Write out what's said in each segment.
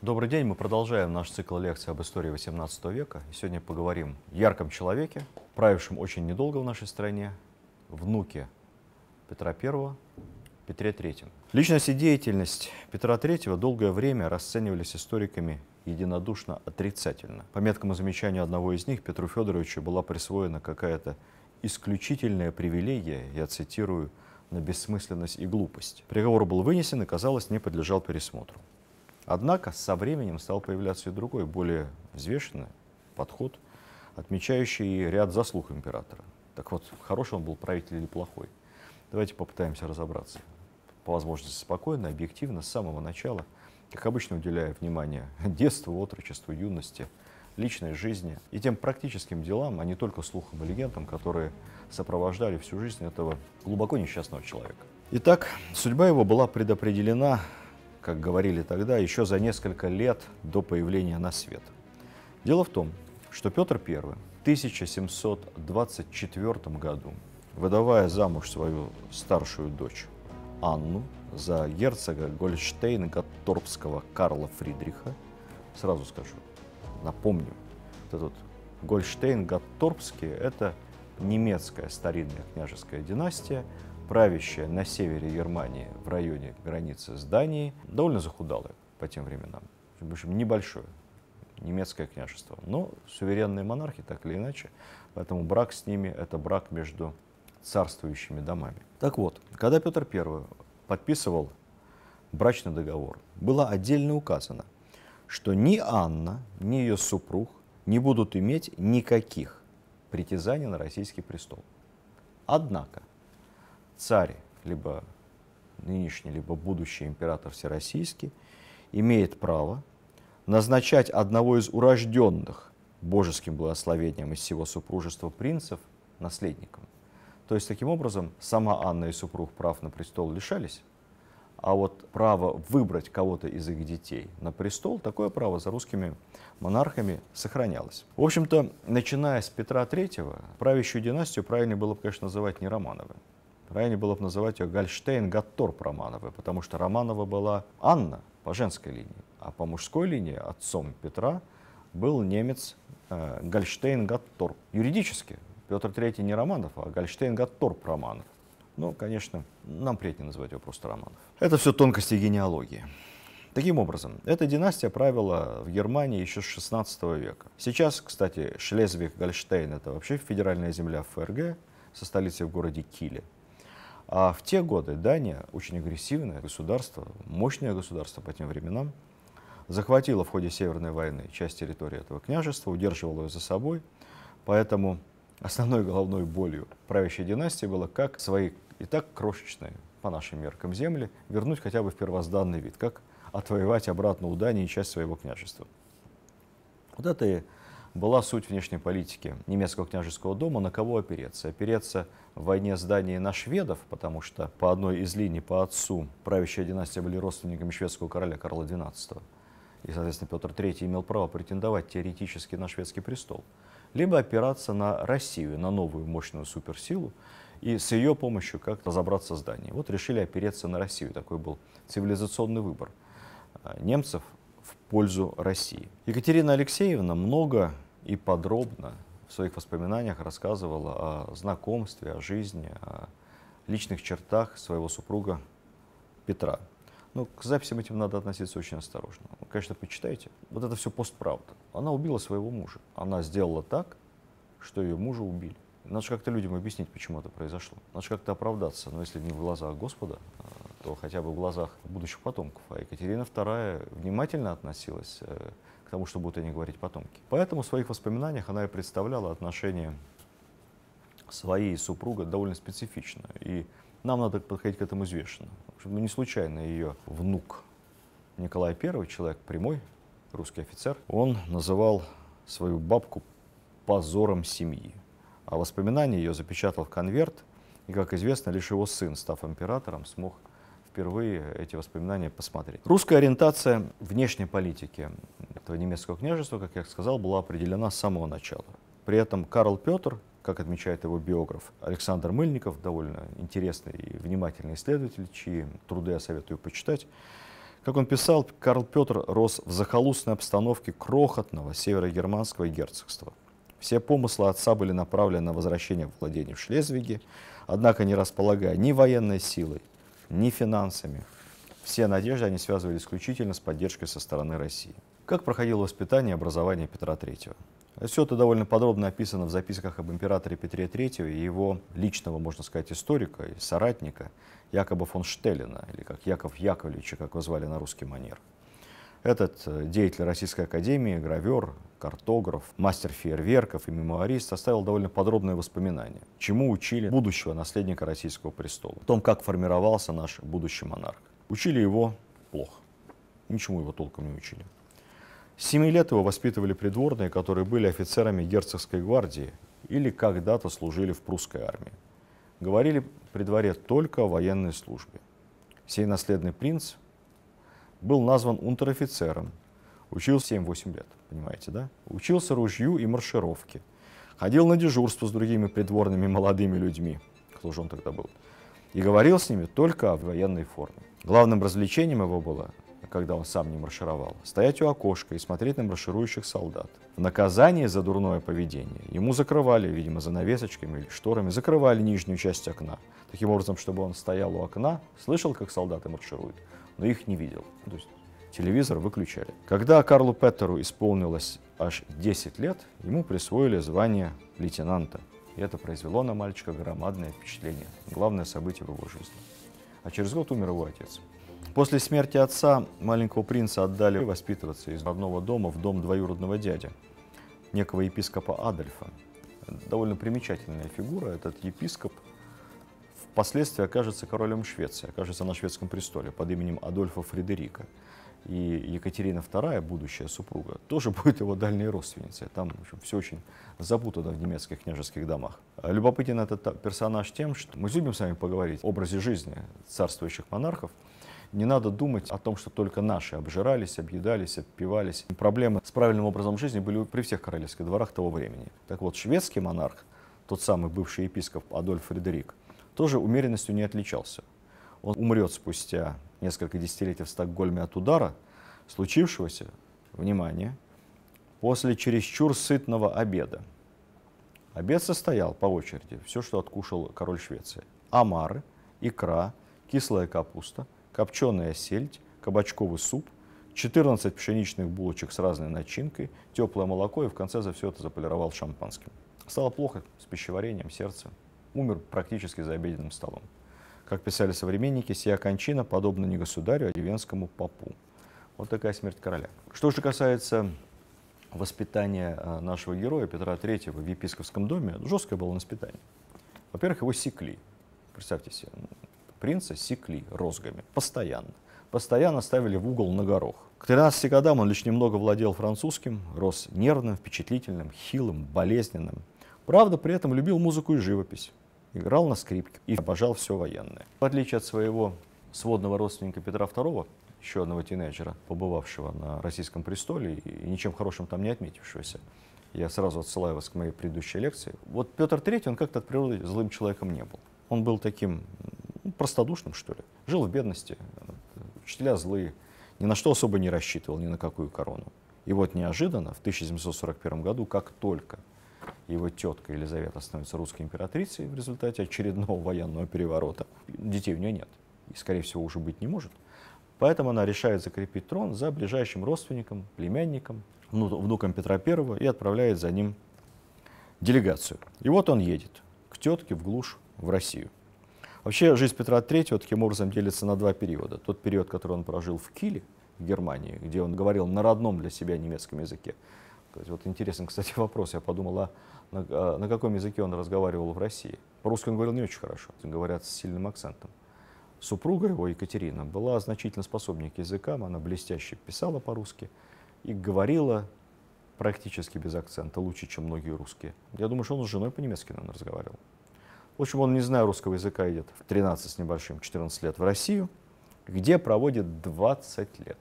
Добрый день, мы продолжаем наш цикл лекций об истории XVIII века. И сегодня поговорим о ярком человеке, правившем очень недолго в нашей стране, внуке Петра I, Петре III. Личность и деятельность Петра III долгое время расценивались историками единодушно отрицательно. По меткому замечанию одного из них, Петру Федоровичу была присвоена какая-то исключительная привилегия, я цитирую, на бессмысленность и глупость. Приговор был вынесен и, казалось, не подлежал пересмотру. Однако со временем стал появляться и другой, более взвешенный подход, отмечающий ряд заслуг императора. Так вот, хороший он был правитель или плохой? Давайте попытаемся разобраться. По возможности спокойно, объективно, с самого начала, как обычно, уделяя внимание детству, отрочеству, юности, личной жизни и тем практическим делам, а не только слухам и легендам, которые сопровождали всю жизнь этого глубоко несчастного человека. Итак, судьба его была предопределена, как говорили тогда, еще за несколько лет до появления на свет. Дело в том, что Петр I в 1724 году, выдавая замуж свою старшую дочь Анну за герцога Гольштейн-Готторпского Карла Фридриха, сразу скажу, напомню, этот Гольштейн-Готторпский — это немецкая старинная княжеская династия, правящая на севере Германии в районе границы с Данией, довольно захудалая по тем временам. В общем, небольшое немецкое княжество, но суверенные монархи, так или иначе, поэтому брак с ними — это брак между царствующими домами. Так вот, когда Петр I подписывал брачный договор, было отдельно указано, что ни Анна, ни ее супруг не будут иметь никаких притязаний на российский престол. Однако царь, либо нынешний, либо будущий император всероссийский, имеет право назначать одного из урожденных божеским благословением из всего супружества принцев наследником. То есть, таким образом, сама Анна и супруг прав на престол лишались, а вот право выбрать кого-то из их детей на престол, такое право за русскими монархами сохранялось. В общем-то, начиная с Петра III, правящую династию правильно было бы, конечно, называть не Романовы. Правильно было бы называть ее Гольштейн-Готторп-Романовы, потому что Романова была Анна по женской линии, а по мужской линии отцом Петра был немец Гольштейн-Готторп. Юридически Петр III не Романов, а Гольштейн-Готторп-Романов. Ну, конечно, нам приятнее называть его просто Романов. Это все тонкости генеалогии. Таким образом, эта династия правила в Германии еще с XVI века. Сейчас, кстати, Шлезвиг-Гольштейн — это вообще федеральная земля ФРГ со столицей в городе Киле. А в те годы Дания, очень агрессивное государство, мощное государство по тем временам, захватила в ходе Северной войны часть территории этого княжества, удерживала ее за собой. Поэтому основной головной болью правящей династии было, как свои и так крошечные, по нашим меркам, земли вернуть хотя бы в первозданный вид, как отвоевать обратно у Дании часть своего княжества. Вот это и была суть внешней политики немецкого княжеского дома, на кого опереться. Опереться в войне с Данией на шведов, потому что по одной из линий по отцу правящая династия были родственниками шведского короля Карла XII. И, соответственно, Петр III имел право претендовать теоретически на шведский престол. Либо опираться на Россию, на новую мощную суперсилу, и с ее помощью как-то разобраться с Данией. Вот решили опереться на Россию. Такой был цивилизационный выбор немцев в пользу России. Екатерина Алексеевна много и подробно в своих воспоминаниях рассказывала о знакомстве, о жизни, о личных чертах своего супруга Петра. Но к записям этим надо относиться очень осторожно. Вы, конечно, почитайте. Вот это все постправда. Она убила своего мужа. Она сделала так, что ее мужа убили. Надо же как-то людям объяснить, почему это произошло. Надо же как-то оправдаться. Но если не в глазах Господа, то хотя бы в глазах будущих потомков. А Екатерина II внимательно относилась к тому, что будут о ней говорить потомки. Поэтому в своих воспоминаниях она и представляла отношения своей супруга довольно специфично. И нам надо подходить к этому взвешенно. Не случайно ее внук Николай I, человек прямой, русский офицер, он называл свою бабку позором семьи. А воспоминания ее запечатал в конверт, и, как известно, лишь его сын, став императором, смог впервые эти воспоминания посмотреть. Русская ориентация внешней политики этого немецкого княжества, как я сказал, была определена с самого начала. При этом Карл Петр, как отмечает его биограф Александр Мыльников, довольно интересный и внимательный исследователь, чьи труды я советую почитать, Как он писал, Карл Петр рос в захолустной обстановке крохотного северогерманского герцогства. Все помыслы отца были направлены на возвращение владений в Шлезвиге, однако не располагая ни военной силой, ни финансами. Все надежды они связывали исключительно с поддержкой со стороны России. Как проходило воспитание и образование Петра III? Все это довольно подробно описано в записках об императоре Петре III и его личного, можно сказать, историка и соратника Якоба фон Штеллена, или как Яков Яковлевича, как его звали на русский манер. Этот деятель Российской академии, гравер, картограф, мастер фейерверков и мемуарист оставил довольно подробные воспоминания, чему учили будущего наследника российского престола, о том, как формировался наш будущий монарх. Учили его плохо, ничему его толком не учили. С 7 лет его воспитывали придворные, которые были офицерами герцогской гвардии или когда-то служили в прусской армии. Говорили при дворе только о военной службе. Сей наследный принц был назван унтер-офицером, учился 7-8 лет, понимаете, да? Учился ружью и маршировке, ходил на дежурство с другими придворными молодыми людьми, кто же он тогда был, и говорил с ними только о военной форме. Главным развлечением его было, когда он сам не маршировал, стоять у окошка и смотреть на марширующих солдат. В наказание за дурное поведение ему закрывали, видимо, занавесочками или шторами, закрывали нижнюю часть окна, таким образом, чтобы он стоял у окна, слышал, как солдаты маршируют, но их не видел. То есть телевизор выключали. Когда Карлу Петеру исполнилось аж 10 лет, ему присвоили звание лейтенанта. И это произвело на мальчика громадное впечатление, главное событие в его жизни. А через год умер его отец. После смерти отца маленького принца отдали воспитываться из родного дома в дом двоюродного дяди, некого епископа Адольфа. Довольно примечательная фигура. Этот епископ впоследствии окажется королем Швеции, окажется на шведском престоле под именем Адольфа Фредерика. И Екатерина II, будущая супруга, тоже будет его дальней родственницей. Там, в общем, все очень запутано в немецких княжеских домах. Любопытен этот персонаж тем, что мы любим с вами поговорить об образе жизни царствующих монархов. Не надо думать о том, что только наши обжирались, объедались, обпивались. Проблемы с правильным образом жизни были при всех королевских дворах того времени. Так вот, шведский монарх, тот самый бывший епископ Адольф Фредерик, тоже умеренностью не отличался. Он умрет спустя несколько десятилетий в Стокгольме от удара, случившегося, внимание, после чересчур сытного обеда. Обед состоял по очереди, все, что откушал король Швеции. Омары, икра, кислая капуста, копченая сельдь, кабачковый суп, 14 пшеничных булочек с разной начинкой, теплое молоко и в конце за все это заполировал шампанским. Стало плохо с пищеварением, сердцем. Умер практически за обеденным столом. Как писали современники, сия кончина подобна не государю, а деревенскому попу. Вот такая смерть короля. Что же касается воспитания нашего героя Петра III в епископском доме, жесткое было воспитание. Во-первых, его секли. Представьте себе, принца секли розгами. Постоянно ставили в угол на горох. К 13 годам он лишь немного владел французским, рос нервным, впечатлительным, хилым, болезненным. Правда, при этом любил музыку и живопись. Играл на скрипке и обожал все военное. В отличие от своего сводного родственника Петра II, еще одного тинейджера, побывавшего на российском престоле и ничем хорошим там не отметившегося, я сразу отсылаю вас к моей предыдущей лекции. Вот Петр III, он как-то от природы злым человеком не был. Он был таким простодушным, что ли. Жил в бедности, учителя злые, ни на что особо не рассчитывал, ни на какую корону. И вот неожиданно, в 1741 году, как только его тетка Елизавета становится русской императрицей в результате очередного военного переворота, детей у нее нет и, скорее всего, уже быть не может. Поэтому она решает закрепить трон за ближайшим родственником, племянником, внуком Петра I и отправляет за ним делегацию. И вот он едет к тетке в глушь, в Россию. Вообще жизнь Петра III таким образом делится на два периода. Тот период, который он прожил в Киле, в Германии, где он говорил на родном для себя немецком языке. То есть, вот интересный, кстати, вопрос. Я подумал, на каком языке он разговаривал в России. По-русски он говорил не очень хорошо, говорят с сильным акцентом. Супруга его, Екатерина, была значительно способнее к языкам, она блестяще писала по-русски и говорила практически без акцента, лучше, чем многие русские. Я думаю, что он с женой по-немецки, наверное, разговаривал. В общем, он, не зная русского языка, идет в 13 с небольшим, 14 лет в Россию, где проводит 20 лет.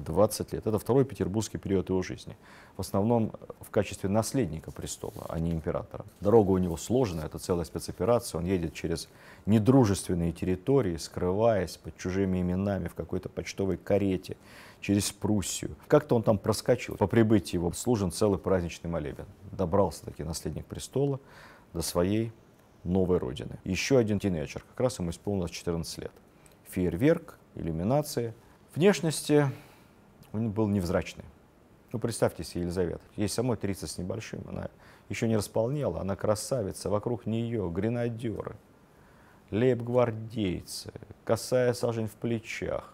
20 лет. Это второй петербургский период его жизни. В основном в качестве наследника престола, а не императора. Дорога у него сложная, это целая спецоперация. Он едет через недружественные территории, скрываясь под чужими именами в какой-то почтовой карете, через Пруссию. Как-то он там проскочил. По прибытии его служен целый праздничный молебен. Добрался-таки наследник престола до своей новой родины. Еще один тинейджер, как раз ему исполнилось 14 лет. Фейерверк, иллюминации. Внешности он был невзрачный. Ну, представьте себе Елизавету. Ей самой 30 с небольшим, она еще не располнела, она красавица, вокруг нее гренадеры, лейб-гвардейцы, косая сажень в плечах,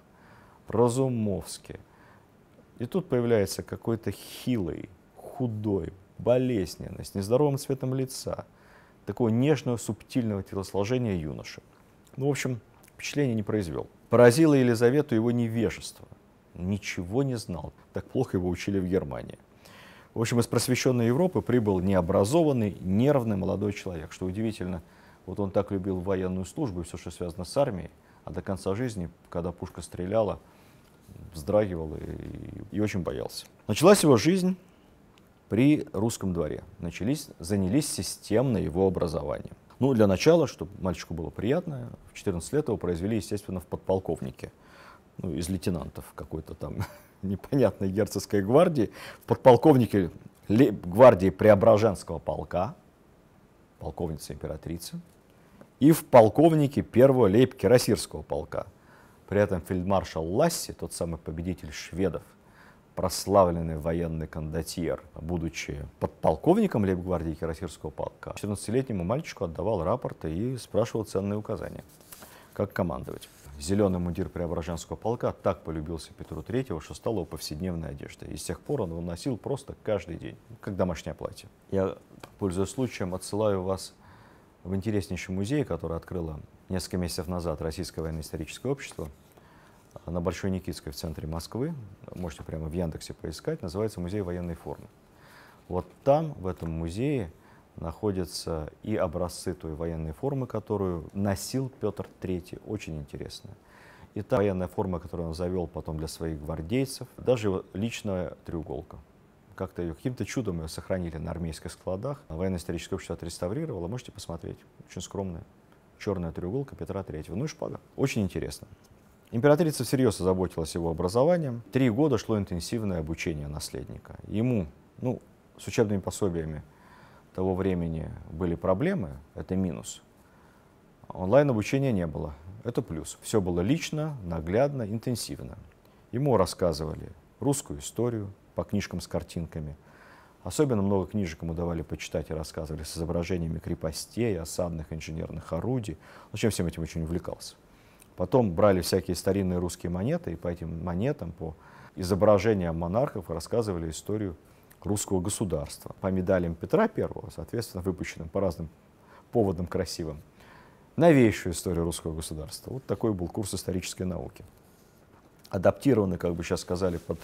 Разумовский. И тут появляется какой-то хилый, худой, болезненный, с нездоровым цветом лица, такого нежного, субтильного телосложения юноши. Ну, в общем, впечатление не произвел. Поразило Елизавету его невежество. Ничего не знал. Так плохо его учили в Германии. В общем, из просвещенной Европы прибыл необразованный, нервный молодой человек. Что удивительно, вот он так любил военную службу и все, что связано с армией, а до конца жизни, когда пушка стреляла, вздрагивал и очень боялся. Началась его жизнь при русском дворе. Занялись системно его образованием. Ну, для начала, чтобы мальчику было приятно, в 14 лет его произвели, естественно, в подполковнике. Ну, из лейтенантов какой-то там непонятной герцогской гвардии, в подполковнике гвардии Преображенского полка, полковница императрица, и в полковнике первого лейб-кирасирского полка. При этом фельдмаршал Ласси, тот самый победитель шведов, прославленный военный кондотьер, будучи подполковником лейб-гвардии кирасирского полка, 14-летнему мальчику отдавал рапорты и спрашивал ценные указания, как командовать. Зеленый мундир Преображенского полка так полюбился Петру Третьему, что стал его повседневной одеждой. И с тех пор он его носил просто каждый день, как домашнее платье. Я, пользуясь случаем, отсылаю вас в интереснейший музей, который открыло несколько месяцев назад Российское военно-историческое общество на Большой Никитской в центре Москвы. Можете прямо в Яндексе поискать. Называется «Музей военной формы». Вот там, в этом музее, находятся и образцы той военной формы, которую носил Петр III, очень интересная. И та военная форма, которую он завел потом для своих гвардейцев, даже его личная треуголка. Как-то ее каким-то чудом ее сохранили на армейских складах. Военно-историческое общество отреставрировало, можете посмотреть. Очень скромная черная треуголка Петра III. Ну и шпага. Очень интересно. Императрица всерьез озаботилась его образованием. 3 года шло интенсивное обучение наследника. Ему, с учебными пособиями того времени были проблемы, это минус. Онлайн-обучения не было, это плюс. Все было лично, наглядно, интенсивно. Ему рассказывали русскую историю по книжкам с картинками. Особенно много книжек ему давали почитать и рассказывали с изображениями крепостей, осадных инженерных орудий. Чем всем этим очень увлекался. Потом брали всякие старинные русские монеты, и по этим монетам, по изображениям монархов, рассказывали историю русского государства. По медалям Петра I, соответственно, выпущенным по разным поводам красивым, новейшую историю русского государства. Вот такой был курс исторической науки. Адаптированный, как бы сейчас сказали, под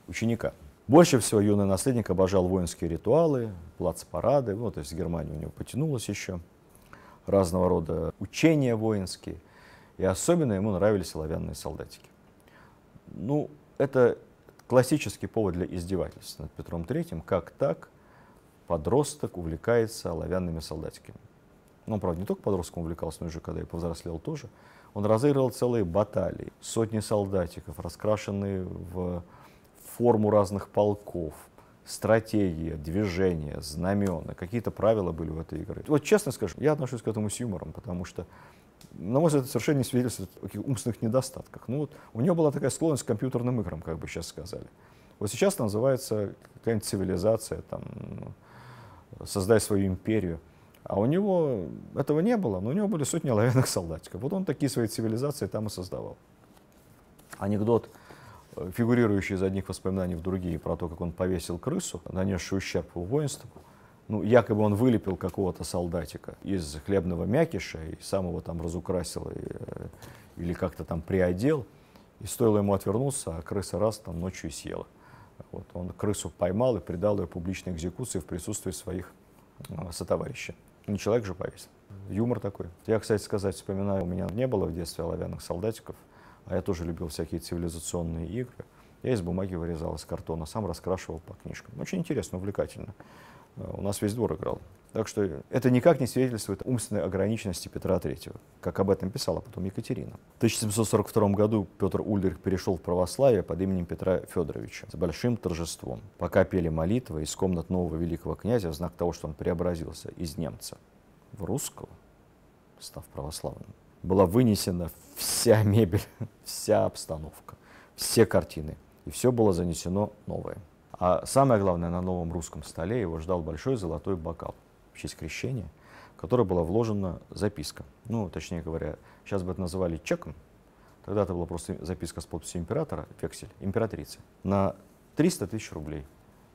ученика. Больше всего юный наследник обожал воинские ритуалы, плацпарады, то есть в Германии у него потянулось еще, разного рода учения воинские. И особенно ему нравились оловянные солдатики. Это классический повод для издевательств над Петром III, как так подросток увлекается оловянными солдатиками. Он, правда, не только подростком увлекался, но и уже когда и повзрослел тоже. Он разыгрывал целые баталии, сотни солдатиков, раскрашенные в форму разных полков, стратегия, движения, знамена, какие-то правила были в этой игре. Вот честно скажу, я отношусь к этому с юмором, потому что, на мой взгляд, это совершенно не свидетельствует о каких умственных недостатках. У него была такая склонность к компьютерным играм, как бы сейчас сказали. Вот сейчас это называется какая-нибудь цивилизация, создай свою империю. А у него этого не было, но у него были сотни оловянных солдатиков. Вот он такие свои цивилизации там и создавал. Анекдот, фигурирующий из одних воспоминаний в другие, про то, как он повесил крысу, нанесшую ущерб его воинству. Якобы он вылепил какого-то солдатика из хлебного мякиша и сам его там разукрасил или как-то там приодел. И стоило ему отвернуться, а крыса раз там ночью и съела. Вот, он крысу поймал и предал ее публичной экзекуции в присутствии своих сотоварищей. Не человек же повесил. Юмор такой. Я, кстати сказать, вспоминаю, у меня не было в детстве оловянных солдатиков, а я тоже любил всякие цивилизационные игры. Я из бумаги вырезал, из картона, сам раскрашивал по книжкам. Очень интересно, увлекательно. У нас весь двор играл. Так что это никак не свидетельствует умственной ограниченности Петра III, как об этом писала потом Екатерина. В 1742 году Петр Ульрих перешел в православие под именем Петра Федоровича с большим торжеством. Пока пели молитвы из комнат нового великого князя в знак того, что он преобразился из немца в русского, став православным, была вынесена вся мебель, вся обстановка, все картины, и все было занесено новое. А самое главное, на новом русском столе его ждал большой золотой бокал в честь крещения, в который была вложена записка. Ну, точнее говоря, сейчас бы это называли чеком. Тогда это была просто записка с подписью императора, вексель, императрицы, на 300 тысяч рублей.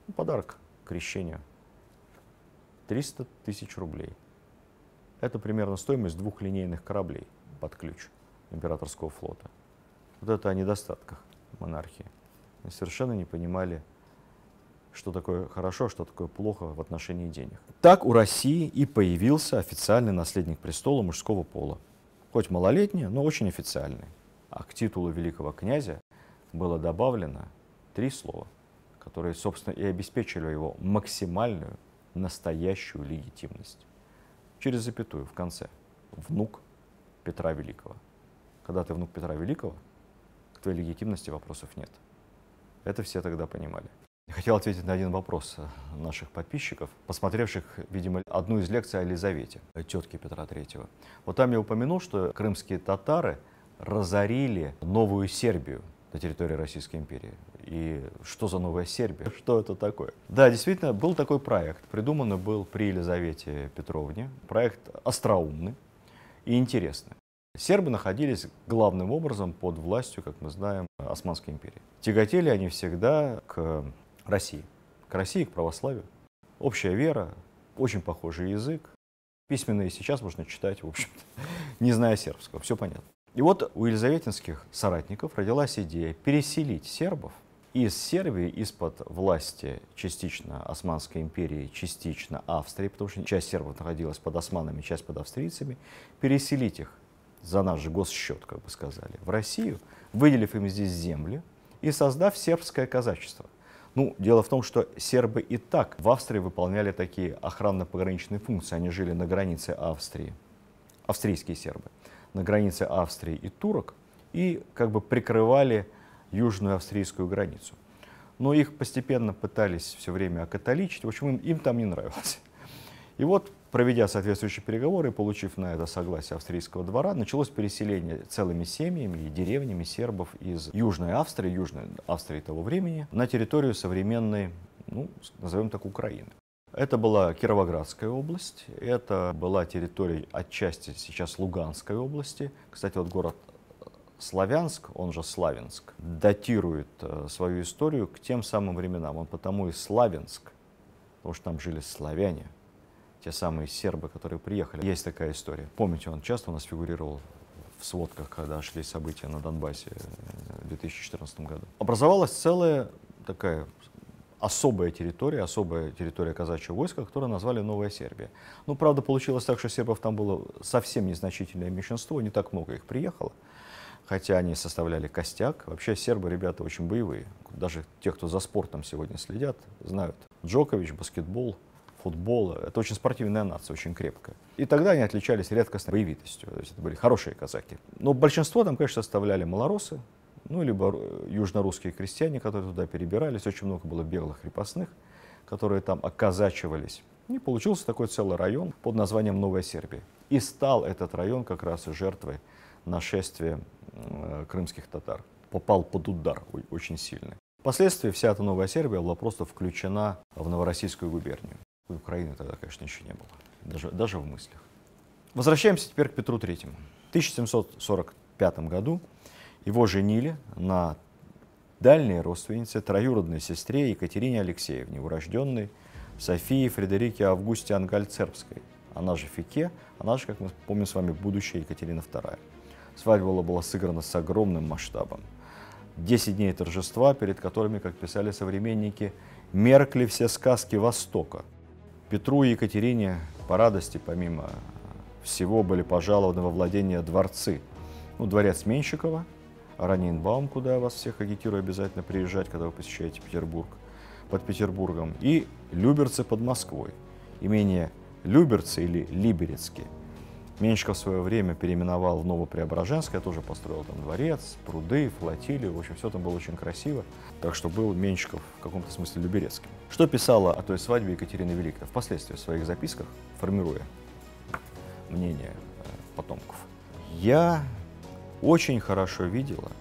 Ну, подарок к крещению. 300 тысяч рублей. Это примерно стоимость 2 линейных кораблей под ключ императорского флота. Вот это о недостатках монархии. Мы совершенно не понимали, что такое хорошо, что такое плохо в отношении денег. Так у России и появился официальный наследник престола мужского пола. Хоть малолетний, но очень официальный. А к титулу великого князя было добавлено 3 слова, которые, собственно, и обеспечили его максимальную, настоящую легитимность. Через запятую в конце. Внук Петра Великого. Когда ты внук Петра Великого, к твоей легитимности вопросов нет. Это все тогда понимали. Я хотел ответить на один вопрос наших подписчиков, посмотревших, видимо, одну из лекций о Елизавете, тетке Петра III. Вот там я упомянул, что крымские татары разорили Новую Сербию на территории Российской империи. И что за Новая Сербия? Что это такое? Да, действительно, был такой проект. Придуманный был при Елизавете Петровне. Проект остроумный и интересный. Сербы находились главным образом под властью, как мы знаем, Османской империи. Тяготели они всегда к России, к православию. Общая вера, очень похожий язык. Письменные сейчас можно читать, в общем-то, не зная сербского, все понятно. И вот у елизаветинских соратников родилась идея переселить сербов из Сербии, из-под власти частично Османской империи, частично Австрии, потому что часть сербов находилась под османами, часть под австрийцами, переселить их за наш же госсчет, как бы сказали, в Россию, выделив им здесь земли и создав сербское казачество. Ну, дело в том, что сербы и так в Австрии выполняли такие охранно-пограничные функции. Они жили на границе Австрии, австрийские сербы, на границе Австрии и турок, и как бы прикрывали южную австрийскую границу. Но их постепенно пытались все время окатоличить, в общем, им там не нравилось. И вот, проведя соответствующие переговоры, получив на это согласие австрийского двора, началось переселение целыми семьями и деревнями сербов из Южной Австрии того времени, на территорию современной, ну, назовем так, Украины. Это была Кировоградская область, это была территория отчасти сейчас Луганской области. Кстати, вот город Славянск, он же Славянск, датирует свою историю к тем самым временам. Он потому и Славянск, потому что там жили славяне. Те самые сербы, которые приехали. Есть такая история. Помните, он часто у нас фигурировал в сводках, когда шли события на Донбассе в 2014 году. Образовалась целая такая особая территория казачьего войска, которую назвали Новая Сербия. Ну, правда, получилось так, что сербов там было совсем незначительное меньшинство, не так много их приехало, хотя они составляли костяк. Вообще сербы ребята очень боевые. Даже те, кто за спортом сегодня следят, знают. Джокович, баскетбол, футбол. Это очень спортивная нация, очень крепкая. И тогда они отличались редкостной боевитостью. То есть это были хорошие казаки. Но большинство там, конечно, составляли малоросы, ну, либо южнорусские крестьяне, которые туда перебирались. Очень много было беглых крепостных, которые там оказачивались. И получился такой целый район под названием Новая Сербия. И стал этот район как раз и жертвой нашествия крымских татар. Попал под удар очень сильный. Впоследствии вся эта Новая Сербия была просто включена в Новороссийскую губернию. Украины тогда, конечно, еще не было, даже в мыслях. Возвращаемся теперь к Петру III. В 1745 году его женили на дальней родственнице, троюродной сестре Екатерине Алексеевне, урожденной Софии Фредерике Августе Ангальцербской, она же Фике, она же, как мы помним с вами, будущая Екатерина II. Свадьба была сыграна с огромным масштабом. 10 дней торжества, перед которыми, как писали современники, меркли все сказки Востока. Петру и Екатерине по радости, помимо всего, были пожалованы во владение дворцы. Ну, дворец Меньшикова, Ораниенбаум, куда я вас всех агитирую обязательно приезжать, когда вы посещаете Петербург, под Петербургом, и Люберцы под Москвой. Имение Люберцы или Либерецкие Меньшиков в свое время переименовал в Новопреображенское, тоже построил там дворец, пруды, флотилию, в общем, все там было очень красиво. Так что был Меньшиков в каком-то смысле Люберецким. Что писала о той свадьбе Екатерины Великой впоследствии в своих записках, формируя мнение потомков? Я очень хорошо видела,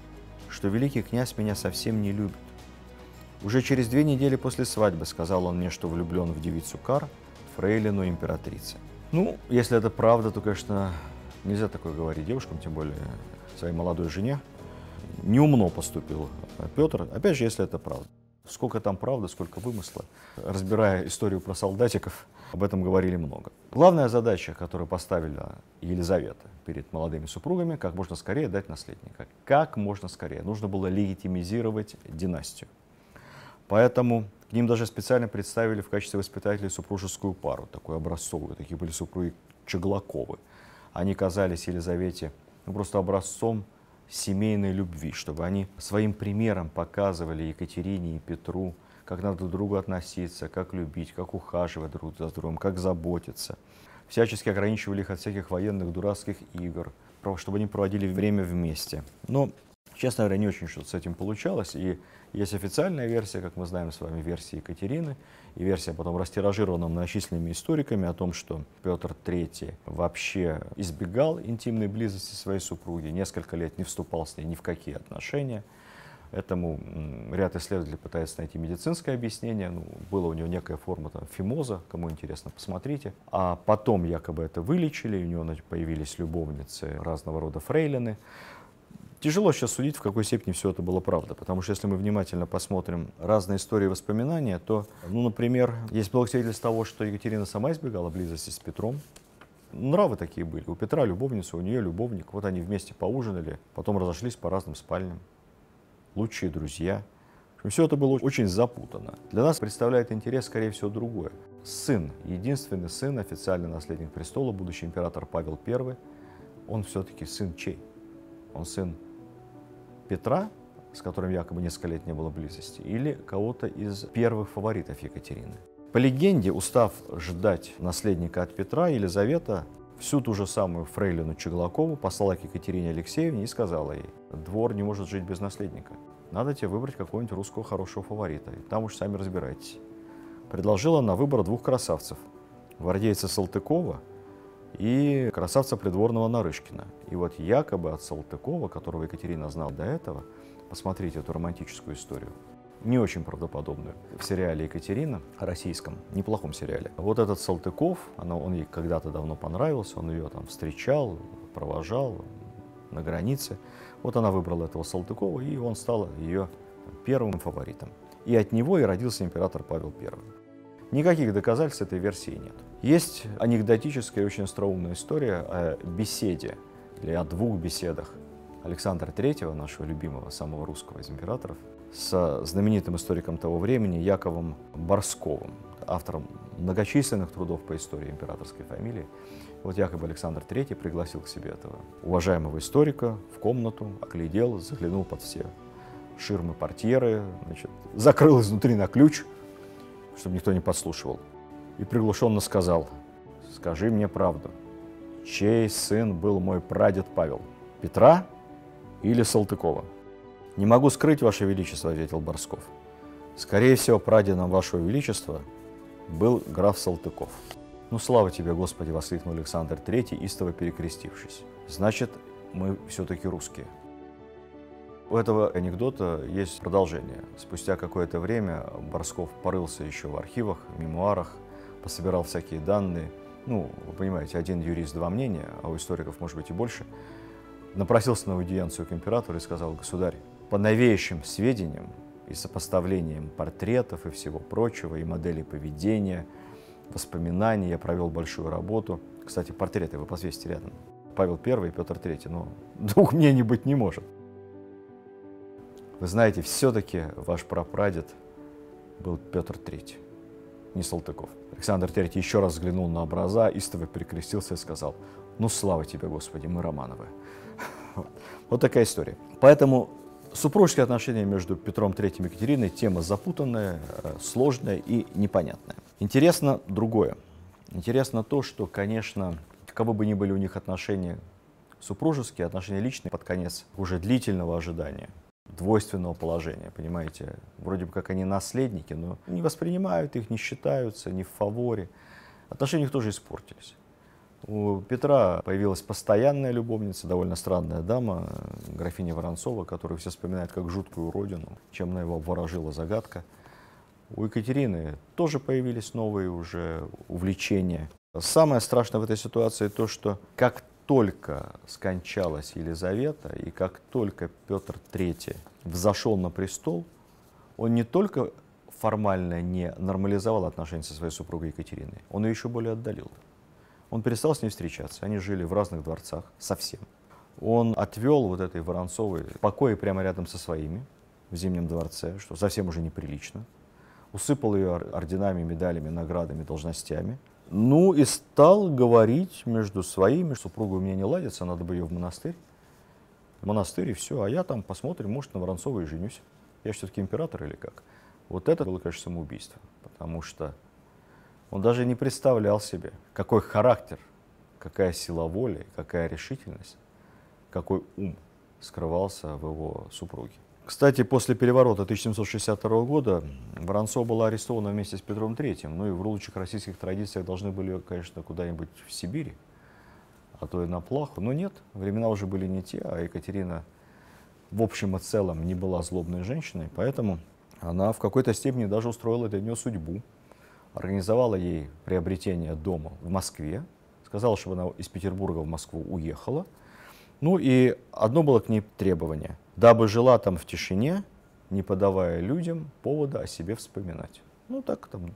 что великий князь меня совсем не любит. Уже через 2 недели после свадьбы сказал он мне, что влюблен в девицу Кар, фрейлину императрицы. Ну, если это правда, то, конечно, нельзя такое говорить девушкам, тем более своей молодой жене. Неумно поступил Петр, опять же, если это правда. Сколько там правды, сколько вымысла. Разбирая историю про солдатиков, об этом говорили много. Главная задача, которую поставила Елизавета перед молодыми супругами, как можно скорее дать наследника. Как можно скорее. Нужно было легитимизировать династию. Поэтому к ним даже специально представили в качестве воспитателей супружескую пару, такую образцовую. Такие были супруги Чеглаковы. Они казались Елизавете просто образцом семейной любви, чтобы они своим примером показывали Екатерине и Петру, как надо друг к другу относиться, как любить, как ухаживать друг за другом, как заботиться. Всячески ограничивали их от всяких военных дурацких игр, чтобы они проводили время вместе. Но, честно говоря, не очень что-то с этим получалось. И есть официальная версия, как мы знаем с вами, версия Екатерины, и версия потом растиражирована многочисленными историками о том, что Петр III вообще избегал интимной близости своей супруги, несколько лет не вступал с ней ни в какие отношения. Этому ряд исследователей пытается найти медицинское объяснение. Ну, была у него некая форма фимоза, кому интересно, посмотрите. А потом якобы это вылечили, у него появились любовницы разного рода фрейлины. Тяжело сейчас судить, в какой степени все это было правда, потому что если мы внимательно посмотрим разные истории и воспоминания, то, например, есть много свидетельств того, что Екатерина сама избегала близости с Петром. Нравы такие были. У Петра любовница, у нее любовник. Вот они вместе поужинали, потом разошлись по разным спальням. Лучшие друзья. Все это было очень запутано. Для нас представляет интерес, скорее всего, другое. Сын, единственный сын, официальный наследник престола, будущий император Павел I, он все-таки сын чей? Он сын Петра, с которым якобы несколько лет не было близости, или кого-то из первых фаворитов Екатерины. По легенде, устав ждать наследника от Петра, Елизавета всю ту же самую фрейлину Чеглакову послала к Екатерине Алексеевне и сказала ей: двор не может жить без наследника. Надо тебе выбрать какого-нибудь русского хорошего фаворита, и там уж сами разбирайтесь. Предложила на выбор 2 красавцев: гвардейца Салтыкова и красавца придворного Нарышкина. И вот якобы от Салтыкова, которого Екатерина знала до этого, посмотрите эту романтическую историю, не очень правдоподобную, в сериале «Екатерина», российском, неплохом сериале. Вот этот Салтыков, он ей когда-то давно понравился, он ее там встречал, провожал на границе. Вот она выбрала этого Салтыкова, и он стал ее первым фаворитом. И от него и родился император Павел I. Никаких доказательств этой версии нет. Есть анекдотическая и очень остроумная история о беседе, или о 2 беседах Александра III, нашего любимого, самого русского из императоров, с знаменитым историком того времени Яковом Борсковым, автором многочисленных трудов по истории императорской фамилии. Вот якобы Александр III пригласил к себе этого уважаемого историка в комнату, оглядел, заглянул под все ширмы, портьеры, закрыл изнутри на ключ, чтобы никто не подслушивал, и приглушенно сказал: «Скажи мне правду, чей сын был мой прадед Павел, Петра или Салтыкова?» «Не могу скрыть, Ваше Величество», — ответил Борсков. «Скорее всего, прадедом Вашего Величества был граф Салтыков». «Ну, слава тебе, Господи!» — воскликнул Александр III, истово перекрестившись. «Значит, мы все-таки русские». У этого анекдота есть продолжение. Спустя какое-то время Борсков порылся еще в архивах, мемуарах, пособирал всякие данные. Вы понимаете, один юрист, 2 мнения, а у историков может быть и больше. Напросился на аудиенцию к императору и сказал: «Государь, по новейшим сведениям и сопоставлениям портретов и всего прочего, и моделей поведения, воспоминаний, я провел большую работу». Кстати, портреты вы посвесите рядом. Павел I и Петр III, но 2 мнений быть не может. Вы знаете, все-таки ваш прапрадед был Петр III, не Салтыков. Александр III еще раз взглянул на образа, истово перекрестился и сказал: «Ну, слава тебе, Господи, мы Романовы». Вот такая история. Поэтому супружеские отношения между Петром III и Екатериной тема запутанная, сложная и непонятная. Интересно другое. Интересно то, что, конечно, каковы бы ни были у них отношения супружеские, отношения личные, под конец уже длительного ожидания, двойственного положения, понимаете, вроде бы как они наследники, но не воспринимают их, не считаются, не в фаворе. Отношения у них тоже испортились. У Петра появилась постоянная любовница, довольно странная дама, графиня Воронцова, которую все вспоминают как жуткую уродину, чем она его обворожила, загадка. У Екатерины тоже появились новые уже увлечения. Самое страшное в этой ситуации то, что как только скончалась Елизавета и как только Петр III взошел на престол, он не только формально не нормализовал отношения со своей супругой Екатериной, он ее еще более отдалил. Он перестал с ней встречаться, они жили в разных дворцах совсем. Он отвел вот этой Воронцовой покои прямо рядом со своими, в Зимнем дворце, что совсем уже неприлично. Усыпал ее орденами, медалями, наградами, должностями. Ну и стал говорить между своими: супруга у меня не ладится, надо бы ее в монастырь. В монастырь и все, а я там посмотрим, может, на Воронцовой и женюсь. Я все-таки император или как? Вот это было, конечно, самоубийство, потому что он даже не представлял себе, какой характер, какая сила воли, какая решительность, какой ум скрывался в его супруге. Кстати, после переворота 1762 года Воронцова была арестована вместе с Петром III. Ну и в лучших российских традициях должны были, конечно, куда-нибудь в Сибирь, а то и на плаху. Но нет, времена уже были не те, а Екатерина в общем и целом не была злобной женщиной, поэтому она в какой-то степени даже устроила для нее судьбу. Организовала ей приобретение дома в Москве, сказала, чтобы она из Петербурга в Москву уехала. Ну и одно было к ней требование: дабы жила там в тишине, не подавая людям повода о себе вспоминать. Ну так там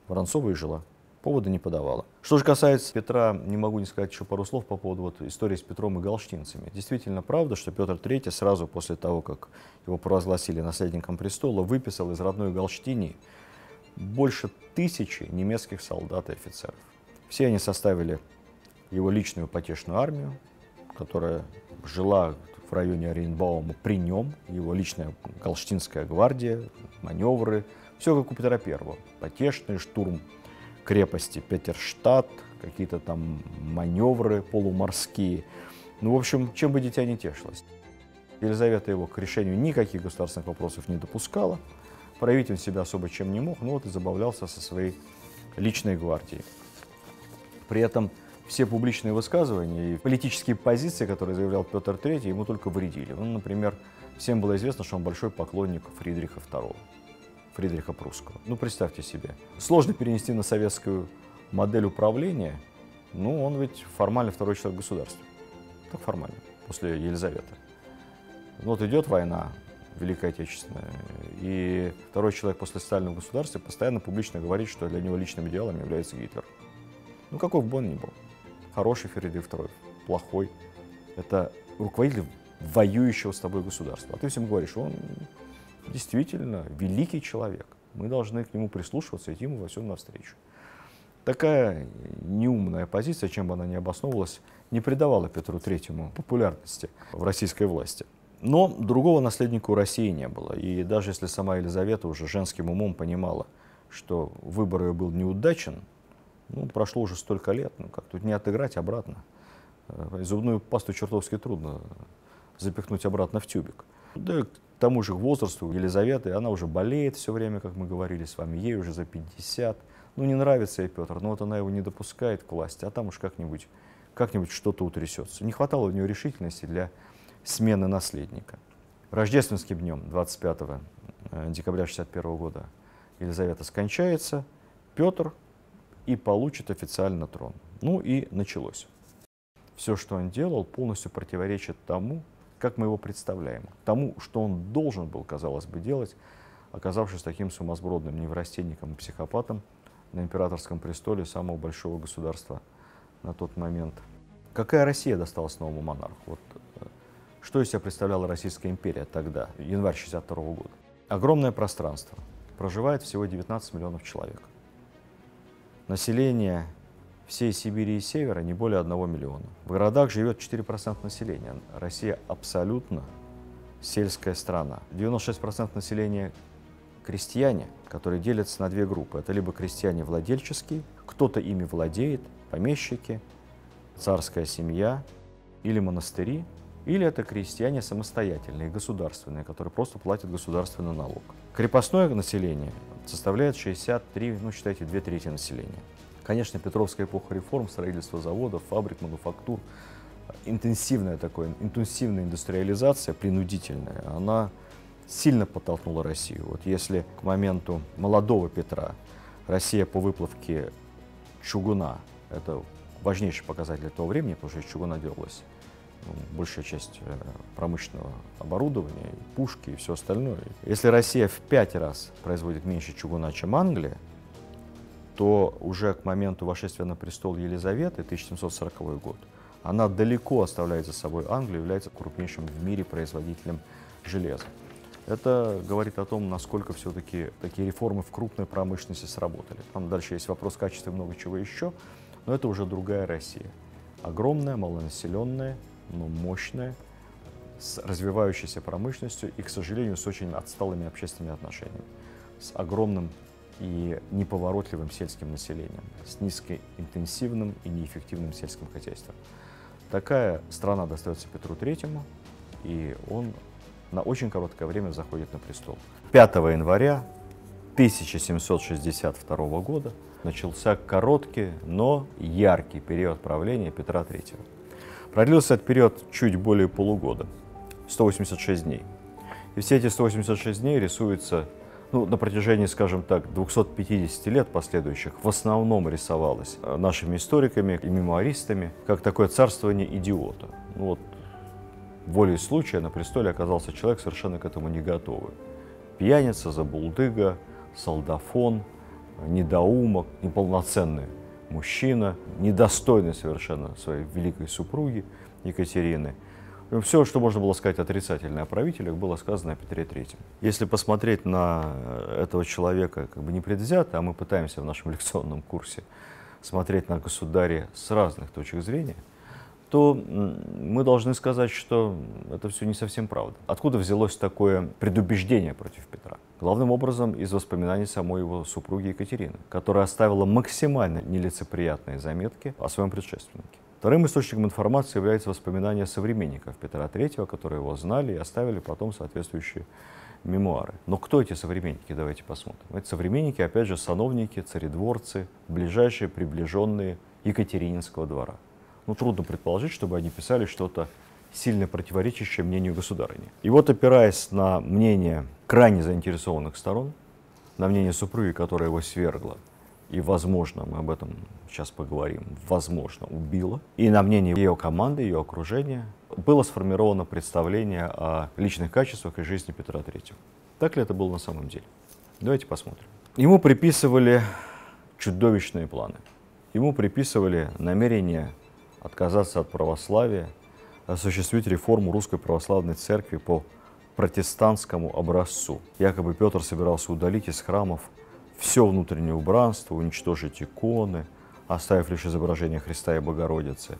Воронцова и жила, повода не подавала. Что же касается Петра, не могу не сказать еще пару слов по поводу вот истории с Петром и галштинцами. Действительно правда, что Петр III сразу после того, как его провозгласили наследником престола, выписал из родной Галштинии больше 1000 немецких солдат и офицеров. Все они составили его личную потешную армию, которая жила в районе Оренбаума при нем, его личная Галштинская гвардия, маневры, все как у Петра I. Потешный штурм крепости Петерштадт, какие-то там маневры полуморские. Ну, в общем, чем бы дитя не тешилось. Елизавета его к решению никаких государственных вопросов не допускала. Проявить он себя особо чем не мог, но вот и забавлялся со своей личной гвардией. При этом все публичные высказывания и политические позиции, которые заявлял Петр III, ему только вредили. Ну, например, всем было известно, что он большой поклонник Фридриха II, Фридриха Прусского. Ну, представьте себе, сложно перенести на советскую модель управления, ну, он ведь формально второй человек государства. Так формально, после Елизаветы. Вот идет война, Великая Отечественная, и второй человек после Сталина в государстве постоянно публично говорит, что для него личным идеалом является Гитлер. Ну, какой бы он ни был. Хороший Фридрих II, плохой. Это руководитель воюющего с тобой государства. А ты всем говоришь, он действительно великий человек. Мы должны к нему прислушиваться и идти ему во всем навстречу. Такая неумная позиция, чем бы она ни обосновывалась, не придавала Петру III популярности в российской власти. Но другого наследника у России не было. И даже если сама Елизавета уже женским умом понимала, что выбор ее был неудачен, ну, прошло уже столько лет, ну как тут не отыграть обратно. Зубную пасту чертовски трудно запихнуть обратно в тюбик. Да, к тому же к возрасту Елизаветы, она уже болеет все время, как мы говорили с вами, ей уже за 50. Ну, не нравится ей Петр, но вот она его не допускает к власти, а там уж как-нибудь что-то утрясется. Не хватало у нее решительности для смены наследника. Рождественским днем, 25 декабря 1961 года, Елизавета скончается, Петр и получит официально трон. Ну и началось. Все, что он делал, полностью противоречит тому, как мы его представляем, тому, что он должен был, казалось бы, делать, оказавшись таким сумасбродным неврастенником и психопатом на императорском престоле самого большого государства на тот момент. Какая Россия досталась новому монарху? Вот, что из себя представляла Российская империя тогда, январь 1962 года? Огромное пространство. Проживает всего 19 миллионов человек. Население всей Сибири и Севера не более 1 миллиона. В городах живет 4% населения. Россия абсолютно сельская страна. 96% населения крестьяне, которые делятся на две группы. Это либо крестьяне владельческие, кто-то ими владеет, помещики, царская семья или монастыри, или это крестьяне самостоятельные, государственные, которые просто платят государственный налог. Крепостное население составляет 63, ну считайте, 2/3 населения. Конечно, Петровская эпоха реформ, строительство заводов, фабрик, мануфактур, интенсивная индустриализация, принудительная, она сильно подтолкнула Россию. Вот если к моменту молодого Петра Россия по выплавке чугуна, это важнейший показатель того времени, потому что из чугуна делалась большая часть промышленного оборудования, пушки и все остальное. Если Россия в 5 раз производит меньше чугуна, чем Англия, то уже к моменту восшествия на престол Елизаветы, 1740 год, она далеко оставляет за собой Англию, является крупнейшим в мире производителем железа. Это говорит о том, насколько все-таки такие реформы в крупной промышленности сработали. Там дальше есть вопрос качества и много чего еще, но это уже другая Россия. Огромная, малонаселенная, но мощная, с развивающейся промышленностью и, к сожалению, с очень отсталыми общественными отношениями, с огромным и неповоротливым сельским населением, с низкоинтенсивным и неэффективным сельским хозяйством. Такая страна достается Петру Третьему, и он на очень короткое время заходит на престол. 5 января 1762 года начался короткий, но яркий период правления Петра Третьего. Продлился этот период чуть более полугода, 186 дней. И все эти 186 дней рисуются, на протяжении, скажем так, 250 лет последующих, в основном рисовалось нашими историками и мемуаристами, как такое царствование идиота. Волей случая на престоле оказался человек, совершенно к этому не готовый. Пьяница, забулдыга, солдафон, недоумок, неполноценный мужчина, недостойный совершенно своей великой супруги Екатерины. Все, что можно было сказать отрицательное о правителях, было сказано о Петре Третьем. Если посмотреть на этого человека непредвзято, а мы пытаемся в нашем лекционном курсе смотреть на государя с разных точек зрения, то мы должны сказать, что это все не совсем правда. Откуда взялось такое предубеждение против Петра? Главным образом из воспоминаний самой его супруги Екатерины, которая оставила максимально нелицеприятные заметки о своем предшественнике. Вторым источником информации является воспоминания современников Петра Третьего, которые его знали и оставили потом соответствующие мемуары. Но кто эти современники? Давайте посмотрим. Эти современники, опять же, сановники, царедворцы, ближайшие приближенные Екатерининского двора. Трудно предположить, чтобы они писали что-то сильно противоречащее мнению государыни. И вот, опираясь на мнение крайне заинтересованных сторон, на мнение супруги, которая его свергла, и, возможно, мы об этом сейчас поговорим, возможно, убила, и на мнение ее команды, ее окружения, было сформировано представление о личных качествах и жизни Петра Третьего. Так ли это было на самом деле? Давайте посмотрим. Ему приписывали чудовищные планы. Ему приписывали намерение отказаться от православия, осуществить реформу Русской Православной Церкви по протестантскому образцу. Якобы Петр собирался удалить из храмов все внутреннее убранство, уничтожить иконы, оставив лишь изображение Христа и Богородицы,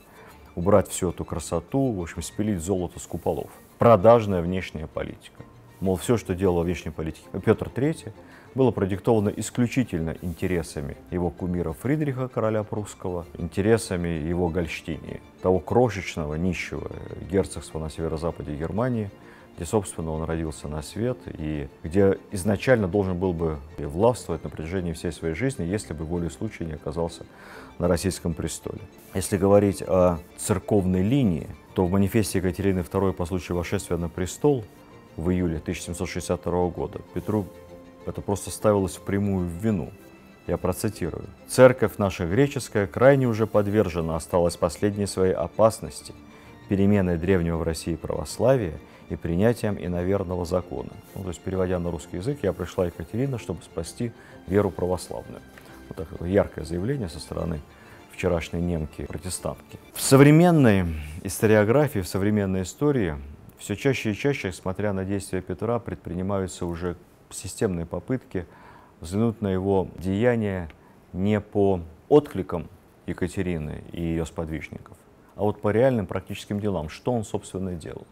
убрать всю эту красоту, в общем, спилить золото с куполов. Продажная внешняя политика. Мол, все, что делал внешней политики Петр III, было продиктовано исключительно интересами его кумира Фридриха, короля прусского, интересами его Гольштинии, того крошечного, нищего герцогства на северо-западе Германии, где, собственно, он родился на свет и где изначально должен был бы властвовать на протяжении всей своей жизни, если бы волей случая не оказался на российском престоле. Если говорить о церковной линии, то в манифесте Екатерины II по случаю восшествия на престол в июле 1762 года Петру это просто ставилось впрямую в вину. Я процитирую. «Церковь наша греческая крайне уже подвержена осталась последней своей опасности, переменой древнего в России православия и принятием иноверного закона». То есть, переводя на русский язык, я пришла Екатерина, чтобы спасти веру православную. Вот такое яркое заявление со стороны вчерашней немки-протестантки. В современной историографии, в современной истории все чаще и чаще, смотря на действия Петра, предпринимаются уже системные попытки взглянуть на его деяния не по откликам Екатерины и ее сподвижников, а вот по реальным практическим делам, что он, собственно, делал.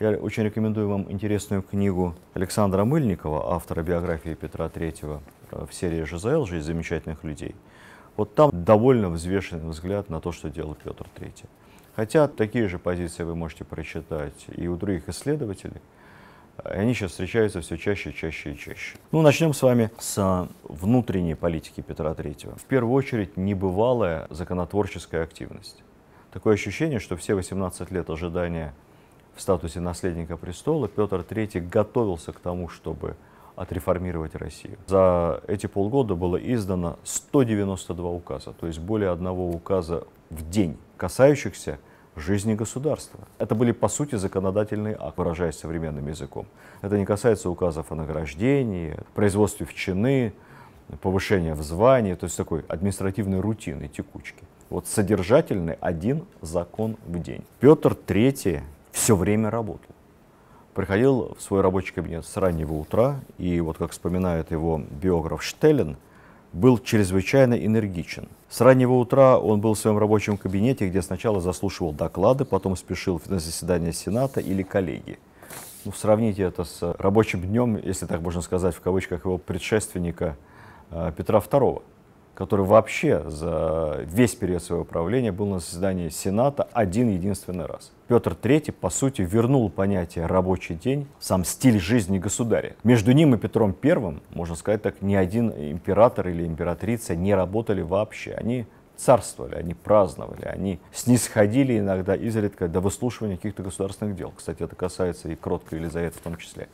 Я очень рекомендую вам интересную книгу Александра Мыльникова, автора биографии Петра III в серии «ЖЗЛ. Жизнь замечательных людей». Вот там довольно взвешенный взгляд на то, что делал Петр III. Хотя такие же позиции вы можете прочитать и у других исследователей. И они сейчас встречаются все чаще, чаще и чаще. Ну, начнем с вами с внутренней политики Петра III. В первую очередь, небывалая законотворческая активность. Такое ощущение, что все 18 лет ожидания в статусе наследника престола Петр III готовился к тому, чтобы отреформировать Россию. За эти полгода было издано 192 указа, то есть более одного указа в день, касающихся жизни государства. Это были, по сути, законодательные акты, выражаясь современным языком. Это не касается указов о награждении, производстве в чины, повышения в звании, то есть такой административной рутины, текучки. Вот содержательный один закон в день. Петр III все время работал. Приходил в свой рабочий кабинет с раннего утра, и вот как вспоминает его биограф Штеллен, был чрезвычайно энергичен. С раннего утра он был в своем рабочем кабинете, где сначала заслушивал доклады, потом спешил на заседание Сената или коллегии. Ну, сравните это с рабочим днем, если так можно сказать, в кавычках, его предшественника Петра II, который вообще за весь период своего правления был на заседании Сената один-единственный раз. Петр III, по сути, вернул понятие «рабочий день», сам стиль жизни государя. Между ним и Петром I, можно сказать так, ни один император или императрица не работали вообще. Они царствовали, они праздновали, они снисходили иногда изредка до выслушивания каких-то государственных дел. Кстати, это касается и кроткой Елизаветы в том числе.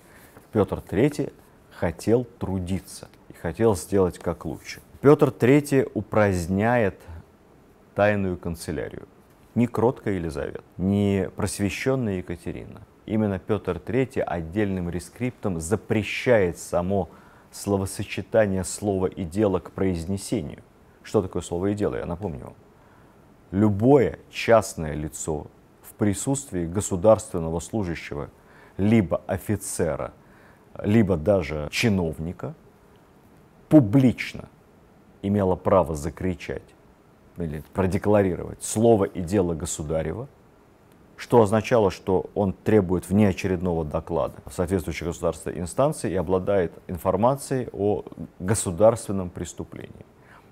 Петр III хотел трудиться и хотел сделать как лучше. Петр III упраздняет тайную канцелярию. Ни кроткая Елизавета, ни просвещенная Екатерина. Именно Петр III отдельным рескриптом запрещает само словосочетание слова и дела к произнесению. Что такое слово и дело, я напомню вам. Любое частное лицо в присутствии государственного служащего, либо офицера, либо даже чиновника, публично имело право закричать или продекларировать слово и дело государева, что означало, что он требует внеочередного доклада в соответствующей государственной инстанции и обладает информацией о государственном преступлении.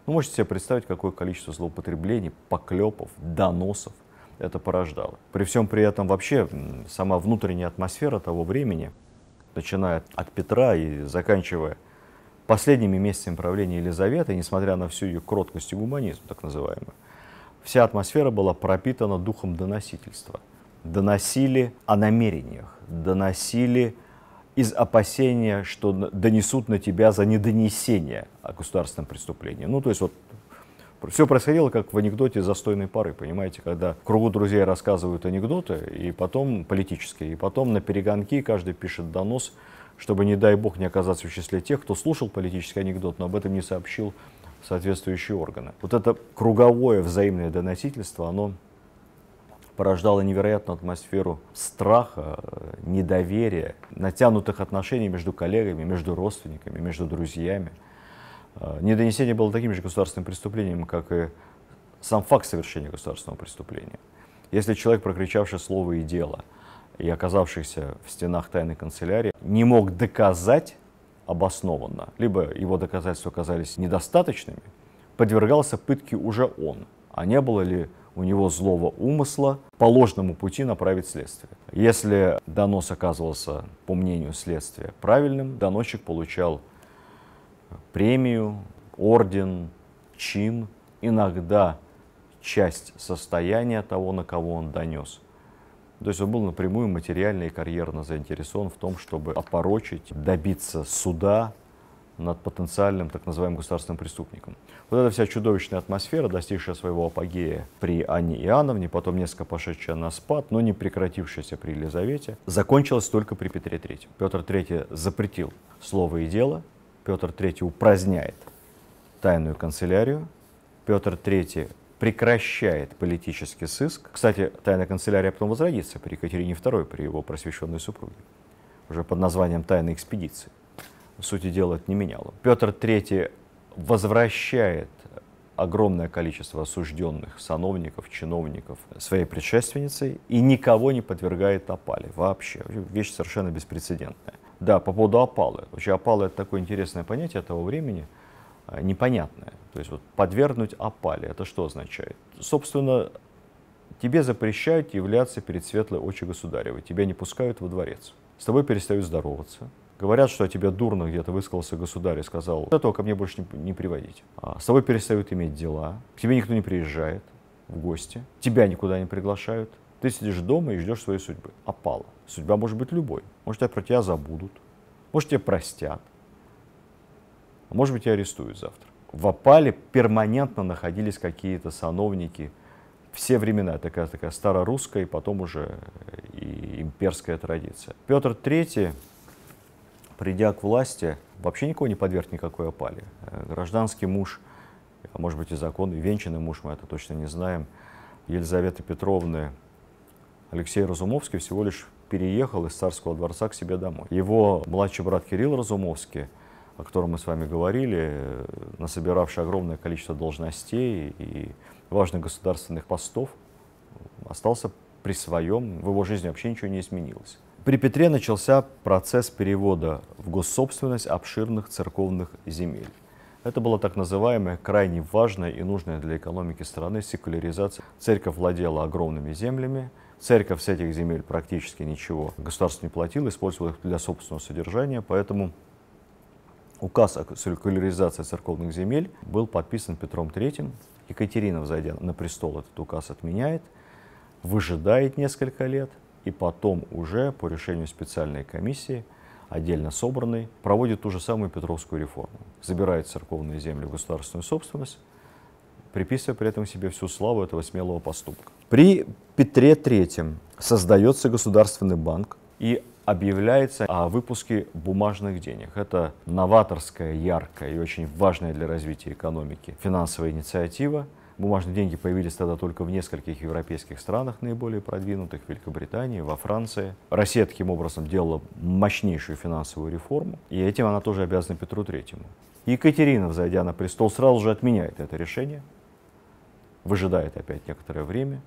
Вы можете себе представить, какое количество злоупотреблений, поклепов, доносов это порождало. При всем при этом вообще сама внутренняя атмосфера того времени, начиная от Петра и заканчивая последними месяцами правления Елизаветы, несмотря на всю ее кроткость и гуманизм, так называемый, вся атмосфера была пропитана духом доносительства. Доносили о намерениях, доносили из опасения, что донесут на тебя за недонесение о государственном преступлении. Ну, то есть вот все происходило как в анекдоте застойной поры, понимаете, когда в кругу друзей рассказывают анекдоты, и потом политические, и потом на перегонки каждый пишет донос, чтобы, не дай бог, не оказаться в числе тех, кто слушал политический анекдот, но об этом не сообщил соответствующие органы. Вот это круговое взаимное доносительство, оно порождало невероятную атмосферу страха, недоверия, натянутых отношений между коллегами, между родственниками, между друзьями. Недонесение было таким же государственным преступлением, как и сам факт совершения государственного преступления. Если человек, прокричавший слово и дело, и оказавшийся в стенах тайной канцелярии, не мог доказать обоснованно, либо его доказательства оказались недостаточными, подвергался пытке уже он, а не было ли у него злого умысла по ложному пути направить следствие. Если донос оказывался, по мнению следствия, правильным, доносчик получал премию, орден, чин, иногда часть состояния того, на кого он донес. То есть он был напрямую материально и карьерно заинтересован в том, чтобы опорочить, добиться суда над потенциальным так называемым государственным преступником. Вот эта вся чудовищная атмосфера, достигшая своего апогея при Анне Иоанновне, потом несколько пошедшая на спад, но не прекратившаяся при Елизавете, закончилась только при Петре III. Петр III запретил слово и дело, Петр III упраздняет тайную канцелярию, Петр III прекращает политический сыск. Кстати, тайная канцелярия потом возродится при Екатерине II, при его просвещенной супруге, уже под названием тайной экспедиции. В сути дела это не меняло. Петр III возвращает огромное количество осужденных сановников, чиновников своей предшественницей и никого не подвергает опале вообще. Вещь совершенно беспрецедентная. Да, по поводу опалы. Вообще опала — это такое интересное понятие того времени, непонятное. То есть вот подвергнуть опале — это что означает? Собственно, тебе запрещают являться перед светлой очи государевой, тебя не пускают во дворец, с тобой перестают здороваться. Говорят, что о тебе дурно где-то высказался государь и сказал: этого ко мне больше не приводить. С тобой перестают иметь дела, к тебе никто не приезжает в гости, тебя никуда не приглашают. Ты сидишь дома и ждешь своей судьбы. Опала. Судьба может быть любой. Может, про тебя забудут, может, тебя простят, а может быть, тебя арестуют завтра. В опале перманентно находились какие-то сановники. Все времена, такая старорусская и потом уже и имперская традиция. Петр III, придя к власти, вообще никого не подверг никакой опале. Гражданский муж, а может быть и законный, венчанный муж, мы это точно не знаем, Елизаветы Петровны, Алексей Разумовский, всего лишь переехал из царского дворца к себе домой. Его младший брат Кирилл Разумовский, о котором мы с вами говорили, насобиравший огромное количество должностей и важных государственных постов, остался при своем, в его жизни вообще ничего не изменилось. При Петре начался процесс перевода в госсобственность обширных церковных земель. Это была так называемая крайне важная и нужная для экономики страны секуляризация. Церковь владела огромными землями, церковь с этих земель практически ничего государство не платило, использовала их для собственного содержания, поэтому указ о секуляризации церковных земель был подписан Петром III. Екатерина, взойдя на престол, этот указ отменяет, выжидает несколько лет и потом уже по решению специальной комиссии, отдельно собранной, проводит ту же самую Петровскую реформу. Забирает церковные земли в государственную собственность, приписывая при этом себе всю славу этого смелого поступка. При Петре III создается Государственный банк и объявляется о выпуске бумажных денег. Это новаторская, яркая и очень важная для развития экономики финансовая инициатива. Бумажные деньги появились тогда только в нескольких европейских странах, наиболее продвинутых, в Великобритании, во Франции. Россия таким образом делала мощнейшую финансовую реформу, и этим она тоже обязана Петру III. Екатерина, взойдя на престол, сразу же отменяет это решение, выжидает опять некоторое время,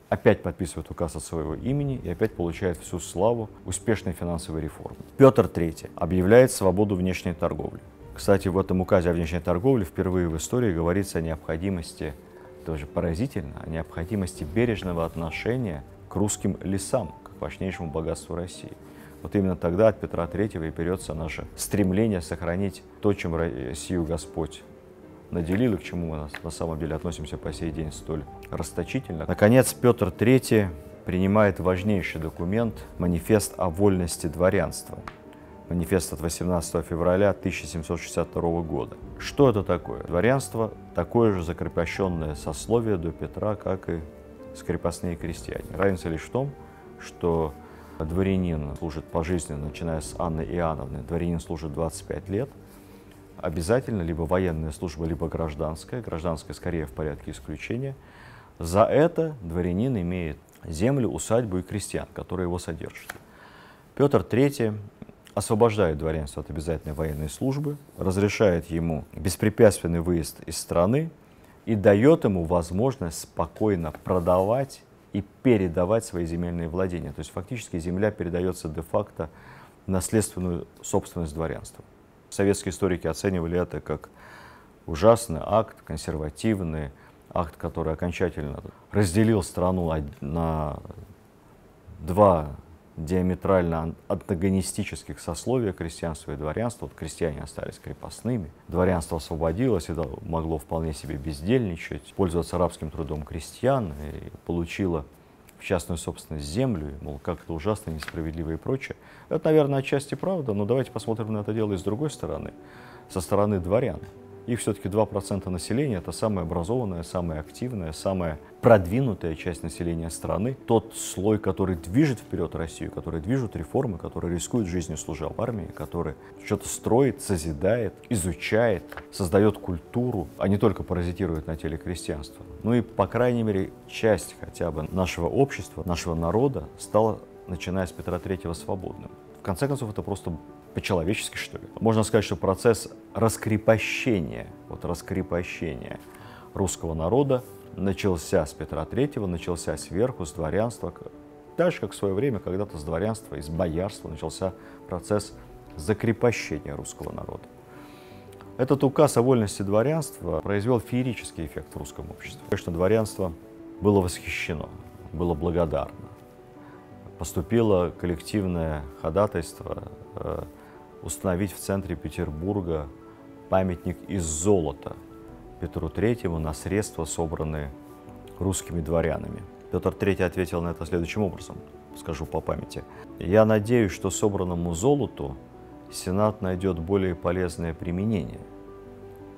опять подписывает указ от своего имени и опять получает всю славу успешной финансовой реформы. Петр III объявляет свободу внешней торговли. Кстати, в этом указе о внешней торговле впервые в истории говорится о необходимости, тоже поразительно, о необходимости бережного отношения к русским лесам, как важнейшему богатству России. Вот именно тогда от Петра III и берется наше стремление сохранить то, чем Россию Господь наделил и к чему мы на самом деле относимся по сей день столь расточительно. Наконец, Петр III принимает важнейший документ — манифест о вольности дворянства. Манифест от 18 февраля 1762 года. Что это такое? Дворянство — такое же закрепощенное сословие до Петра, как и крепостные крестьяне. Разница лишь в том, что дворянин служит пожизненно, начиная с Анны Иоанновны. Дворянин служит 25 лет. Обязательно либо военная служба, либо гражданская. Гражданская скорее в порядке исключения. За это дворянин имеет землю, усадьбу и крестьян, которые его содержат. Петр III освобождает дворянство от обязательной военной службы, разрешает ему беспрепятственный выезд из страны и дает ему возможность спокойно продавать и передавать свои земельные владения. То есть фактически земля передается де-факто в наследственную собственность дворянства. Советские историки оценивали это как ужасный акт, консервативный акт, который окончательно разделил страну на два диаметрально антагонистических сословия — крестьянства и дворянства. Вот крестьяне остались крепостными, дворянство освободилось и могло вполне себе бездельничать, пользоваться рабским трудом крестьян, и получило в частную собственность землю, мол, как это ужасно, несправедливо и прочее. Это, наверное, отчасти правда, но давайте посмотрим на это дело и с другой стороны, со стороны дворян. Их все-таки 2% населения — это самая образованная, самая активная, самая продвинутая часть населения страны. Тот слой, который движет вперед Россию, который движет реформы, который рискует жизнью, служа в армии, который что-то строит, созидает, изучает, создает культуру, а не только паразитирует на теле крестьянства. Ну и, по крайней мере, часть хотя бы нашего общества, нашего народа стала, начиная с Петра III, свободным. В конце концов, это просто по-человечески, что ли. Можно сказать, что процесс раскрепощения вот период раскрепощения русского народа начался с Петра III, начался сверху, с дворянства. Так же, как в свое время когда-то с дворянства, из боярства начался процесс закрепощения русского народа. Этот указ о вольности дворянства произвел феерический эффект в русском обществе. Конечно, дворянство было восхищено, было благодарно. Поступило коллективное ходатайство установить в центре Петербурга памятник из золота Петру III на средства, собранные русскими дворянами. Петр III ответил на это следующим образом, скажу по памяти. «Я надеюсь, что собранному золоту Сенат найдет более полезное применение.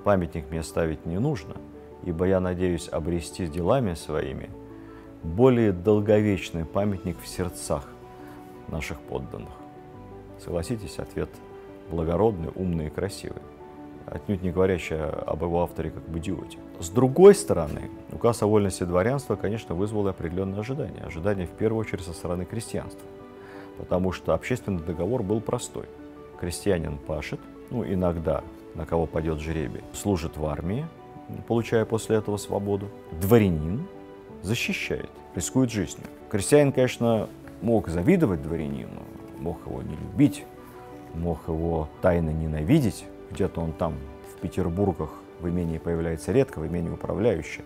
Памятник мне ставить не нужно, ибо я надеюсь обрести делами своими более долговечный памятник в сердцах наших подданных». Согласитесь, ответ благородный, умный и красивый, отнюдь не говорящий об его авторе как об идиоте. С другой стороны, указ о вольности дворянства, конечно, вызвал определенные ожидания. Ожидания в первую очередь со стороны крестьянства, потому что общественный договор был простой. Крестьянин пашет, иногда на кого пойдет жребий, служит в армии, получая после этого свободу. Дворянин защищает, рискует жизнью. Крестьянин, конечно, мог завидовать дворянину, мог его не любить, мог его тайно ненавидеть. Где-то он там, в Петербургах, в имении появляется редко, в имении управляющий,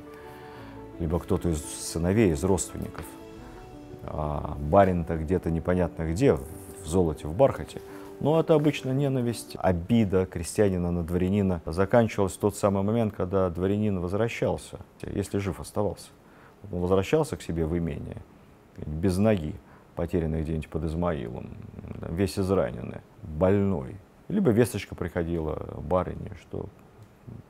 либо кто-то из сыновей, из родственников. А барин-то где-то непонятно где, в золоте, в бархате. Но это обычно ненависть, обида крестьянина на дворянина заканчивалась в тот самый момент, когда дворянин возвращался, если жив оставался. Он возвращался к себе в имение, без ноги, потерянный где-нибудь под Измаилом, весь израненный, больной. Либо весточка приходила барыне, что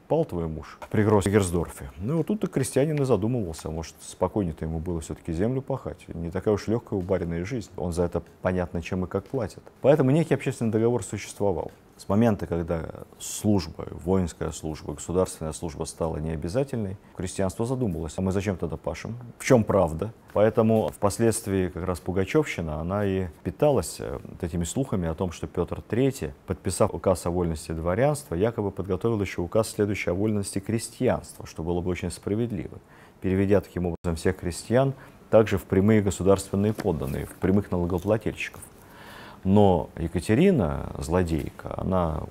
пал твой муж при Герсдорфе. Вот тут-то крестьянин и задумывался, может, спокойнее-то ему было все-таки землю пахать. Не такая уж легкая у барина и жизнь. Он за это понятно, чем и как платит. Поэтому некий общественный договор существовал. С момента, когда служба, воинская служба, государственная служба стала необязательной, крестьянство задумалось, а мы зачем тогда пашем? В чем правда? Поэтому впоследствии как раз Пугачевщина, она и питалась этими слухами о том, что Петр III, подписав указ о вольности дворянства, якобы подготовил еще указ следующий о вольности крестьянства, что было бы очень справедливо, переведя таким образом всех крестьян также в прямые государственные подданные, в прямых налогоплательщиков. Но Екатерина, злодейка, она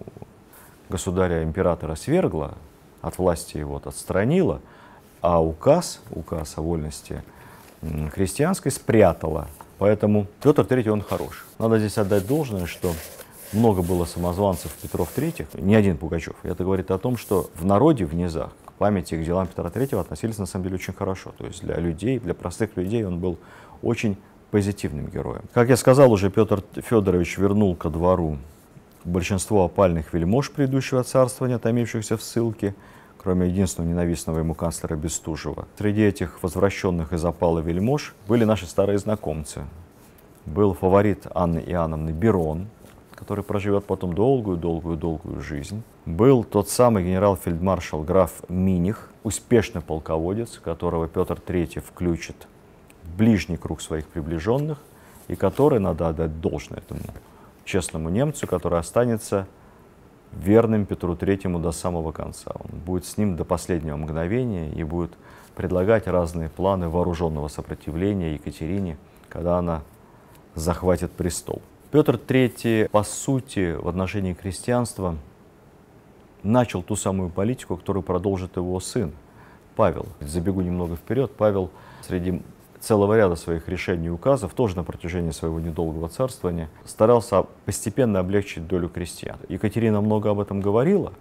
государя-императора свергла, от власти его отстранила, а указ о вольности крестьянской спрятала. Поэтому Петр III, он хорош. Надо здесь отдать должное, что много было самозванцев Петров III, не один Пугачев. Это говорит о том, что в народе, в низах, к памяти, к делам Петра III относились на самом деле очень хорошо. То есть для людей, для простых людей он был очень позитивным героем. Как я сказал уже, Петр Федорович вернул ко двору большинство опальных вельмож предыдущего царствования, томившихся в ссылке, кроме единственного ненавистного ему канцлера Бестужева. Среди этих возвращенных из опала вельмож были наши старые знакомцы. Был фаворит Анны Иоанновны Берон, который проживет потом долгую жизнь. Был тот самый генерал-фельдмаршал граф Миних, успешный полководец, которого Петр III включит в ближний круг своих приближенных, и который, надо отдать должное этому честному немцу, который останется верным Петру III до самого конца. Он будет с ним до последнего мгновения и будет предлагать разные планы вооруженного сопротивления Екатерине, когда она захватит престол. Петр III, по сути, в отношении крестьянства начал ту самую политику, которую продолжит его сын Павел. Забегу немного вперед. Павел среди целого ряда своих решений и указов, тоже на протяжении своего недолгого царствования, старался постепенно облегчить долю крестьян. Екатерина много об этом говорила,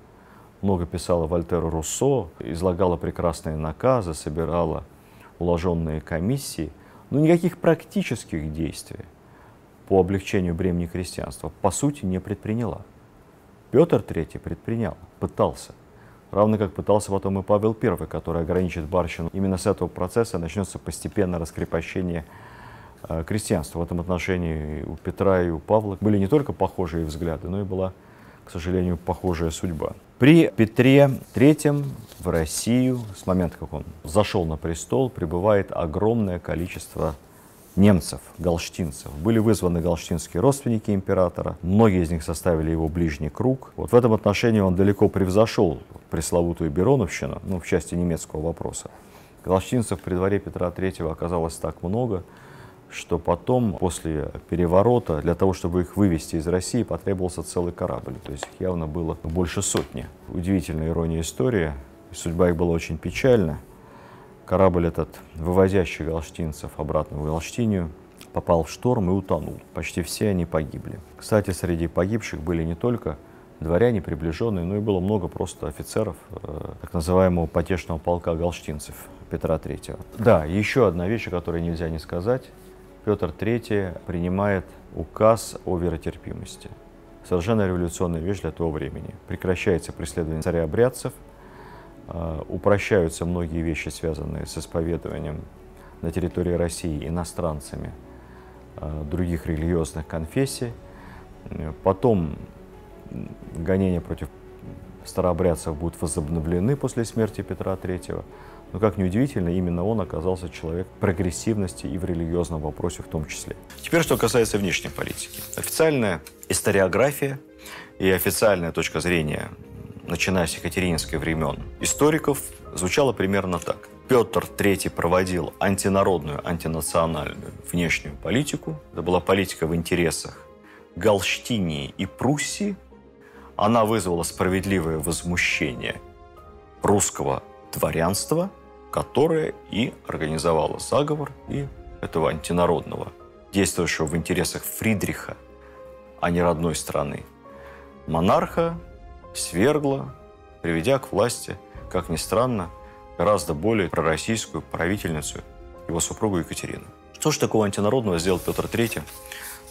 много писала Вольтеру Руссо, излагала прекрасные наказы, собирала уложенные комиссии, но никаких практических действий по облегчению бремени крестьянства по сути не предприняла. Петр III предпринял, пытался. Равно как пытался потом и Павел I, который ограничит барщину. Именно с этого процесса начнется постепенное раскрепощение крестьянства. В этом отношении у Петра и у Павла были не только похожие взгляды, но и была, к сожалению, похожая судьба. При Петре III в Россию, с момента, как он зашел на престол, прибывает огромное количество немцев, галштинцев. Были вызваны галштинские родственники императора, многие из них составили его ближний круг. Вот в этом отношении он далеко превзошел пресловутую Бероновщину, ну, в части немецкого вопроса, галштинцев при дворе Петра III оказалось так много, что потом, после переворота, для того, чтобы их вывести из России, потребовался целый корабль. То есть их явно было больше сотни. Удивительная ирония истории. Судьба их была очень печальна. Корабль этот, вывозящий галштинцев обратно в Галштинию, попал в шторм и утонул. Почти все они погибли. Кстати, среди погибших были не только дворяне, приближенные, но и было много просто офицеров так называемого потешного полка галштинцев Петра III. Да, еще одна вещь, о которой нельзя не сказать. Петр III принимает указ о веротерпимости. Совершенно революционная вещь для того времени. Прекращается преследование цареобрядцев, упрощаются многие вещи, связанные с исповедованием на территории России иностранцами других религиозных конфессий. Потом гонения против старообрядцев будут возобновлены после смерти Петра III. Но, как ни удивительно, именно он оказался человек прогрессивности и в религиозном вопросе в том числе. Теперь, что касается внешней политики. Официальная историография и официальная точка зрения, начиная с екатерининских времен, историков звучала примерно так. Петр III проводил антинародную, антинациональную внешнюю политику. Это была политика в интересах Галштинии и Пруссии. Она вызвала справедливое возмущение русского дворянства, которое и организовало заговор и этого антинародного, действующего в интересах Фридриха, а не родной страны, монарха свергла, приведя к власти, как ни странно, гораздо более пророссийскую правительницу, его супругу Екатерину. Что же такого антинародного сделал Петр III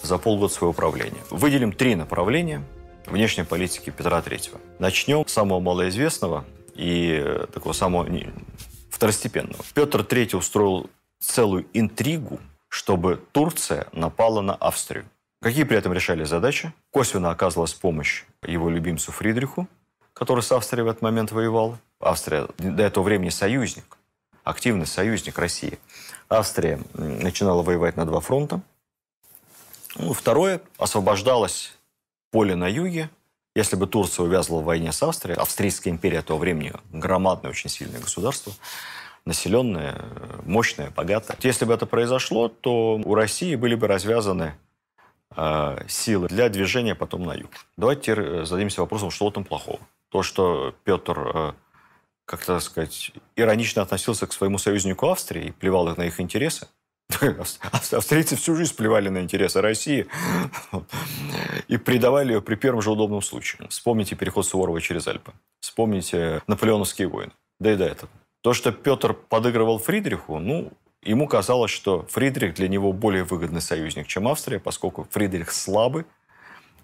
за полгода своего правления? Выделим 3 направления внешней политики Петра III. Начнем с самого малоизвестного и такого самого второстепенного. Петр III устроил целую интригу, чтобы Турция напала на Австрию. Какие при этом решали задачи? Косвенно оказывалась помощь его любимцу Фридриху, который с Австрией в этот момент воевал. Австрия до этого времени союзник, активный союзник России. Австрия начинала воевать на 2 фронта. Второе, освобождалось поле на юге. Если бы Турция увязла в войне с Австрией, Австрийская империя того времени громадное, очень сильное государство, населенное, мощное, богатое. Если бы это произошло, то у России были бы развязаны силы для движения потом на юг. Давайте теперь зададимся вопросом, что в этом плохого. То, что Петр, как-то сказать, иронично относился к своему союзнику Австрии и плевал на их интересы. Австрийцы всю жизнь плевали на интересы России и предавали ее при первом же удобном случае. Вспомните переход Суворова через Альпы. Вспомните наполеоновские войны. Да и до этого. То, что Петр подыгрывал Фридриху, ему казалось, что Фридрих для него более выгодный союзник, чем Австрия, поскольку Фридрих слабый,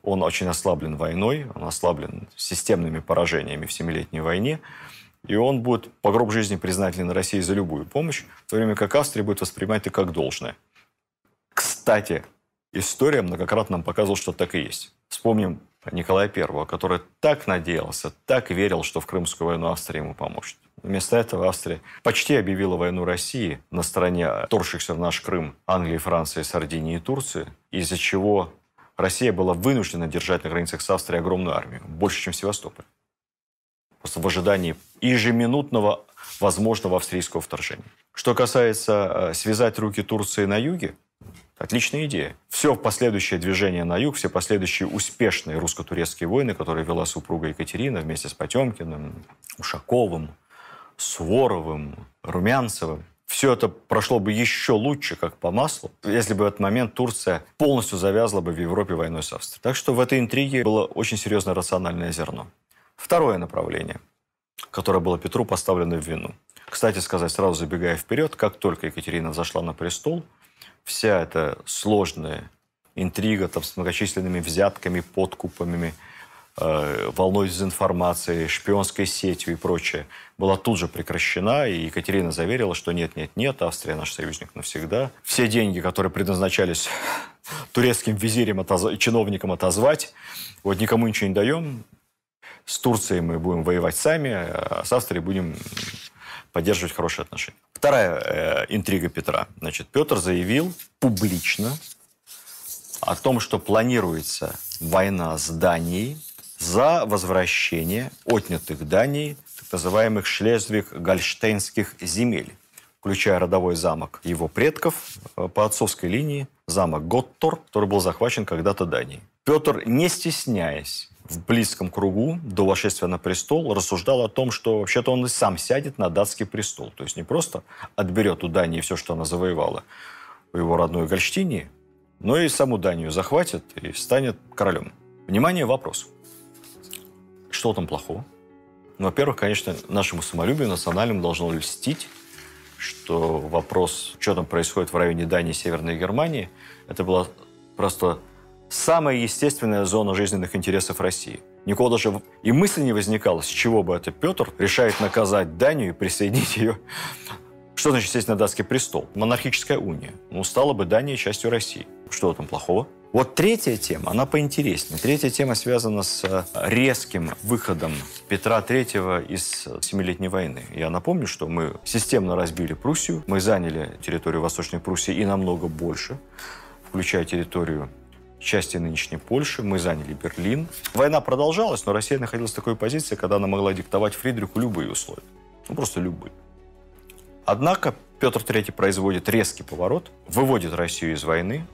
он очень ослаблен войной, он ослаблен системными поражениями в Семилетней войне, и он будет по гроб жизни признателен России за любую помощь, в то время как Австрия будет воспринимать это как должное. Кстати, история многократно нам показывала, что так и есть. Вспомним Николая I, который так надеялся, так верил, что в Крымскую войну Австрия ему поможет. Вместо этого Австрия почти объявила войну России на стороне вторгшихся в наш Крым Англии, Франции, Сардинии и Турции, из-за чего Россия была вынуждена держать на границах с Австрией огромную армию, больше, чем Севастополь. Просто в ожидании ежеминутного возможного австрийского вторжения. Что касается связать руки Турции на юге, отличная идея. Все последующее движение на юг, все последующие успешные русско-турецкие войны, которые вела супруга Екатерина вместе с Потемкиным, Ушаковым, Суворовым, Румянцевым, все это прошло бы еще лучше, как по маслу, если бы в этот момент Турция полностью завязла бы в Европе войной с Австрией. Так что в этой интриге было очень серьезное рациональное зерно. Второе направление, которое было Петру поставлено в вину. Кстати сказать, сразу забегая вперед, как только Екатерина взошла на престол, вся эта сложная интрига там, с многочисленными взятками, подкупами, волной дезинформации, шпионской сетью и прочее, была тут же прекращена, и Екатерина заверила, что нет, Австрия наш союзник навсегда. Все деньги, которые предназначались турецким визирям, чиновникам отозвать, вот никому ничего не даем, с Турцией мы будем воевать сами, а с Австрией будем поддерживать хорошие отношения. Вторая интрига Петра. Значит, Петр заявил публично о том, что планируется война с Данией, за возвращение отнятых Данией так называемых шлезвиг-гольштейнских земель, включая родовой замок его предков по отцовской линии, замок Готтор, который был захвачен когда-то Данией. Петр, не стесняясь, в близком кругу до восшествия на престол рассуждал о том, что вообще-то он и сам сядет на датский престол. То есть не просто отберет у Дании все, что она завоевала в его родной Гольштине, но и саму Данию захватит и станет королем. Внимание, вопрос. Что там плохого? Ну, во-первых, конечно, нашему самолюбию национальному должно льстить, что вопрос, что там происходит в районе Дании и Северной Германии, это была просто самая естественная зона жизненных интересов России. Никого даже и мысли не возникало, с чего бы это Петр решает наказать Данию и присоединить ее. Что значит сесть на датский престол? Монархическая уния. Ну, стала бы Дания частью России. Что там плохого? Вот третья тема, она поинтереснее. Третья тема связана с резким выходом Петра III из Семилетней войны. Я напомню, что мы системно разбили Пруссию, мы заняли территорию Восточной Пруссии и намного больше, включая территорию части нынешней Польши, мы заняли Берлин. Война продолжалась, но Россия находилась в такой позиции, когда она могла диктовать Фридриху любые условия. Ну, просто любые. Однако Петр III производит резкий поворот, выводит Россию из войны,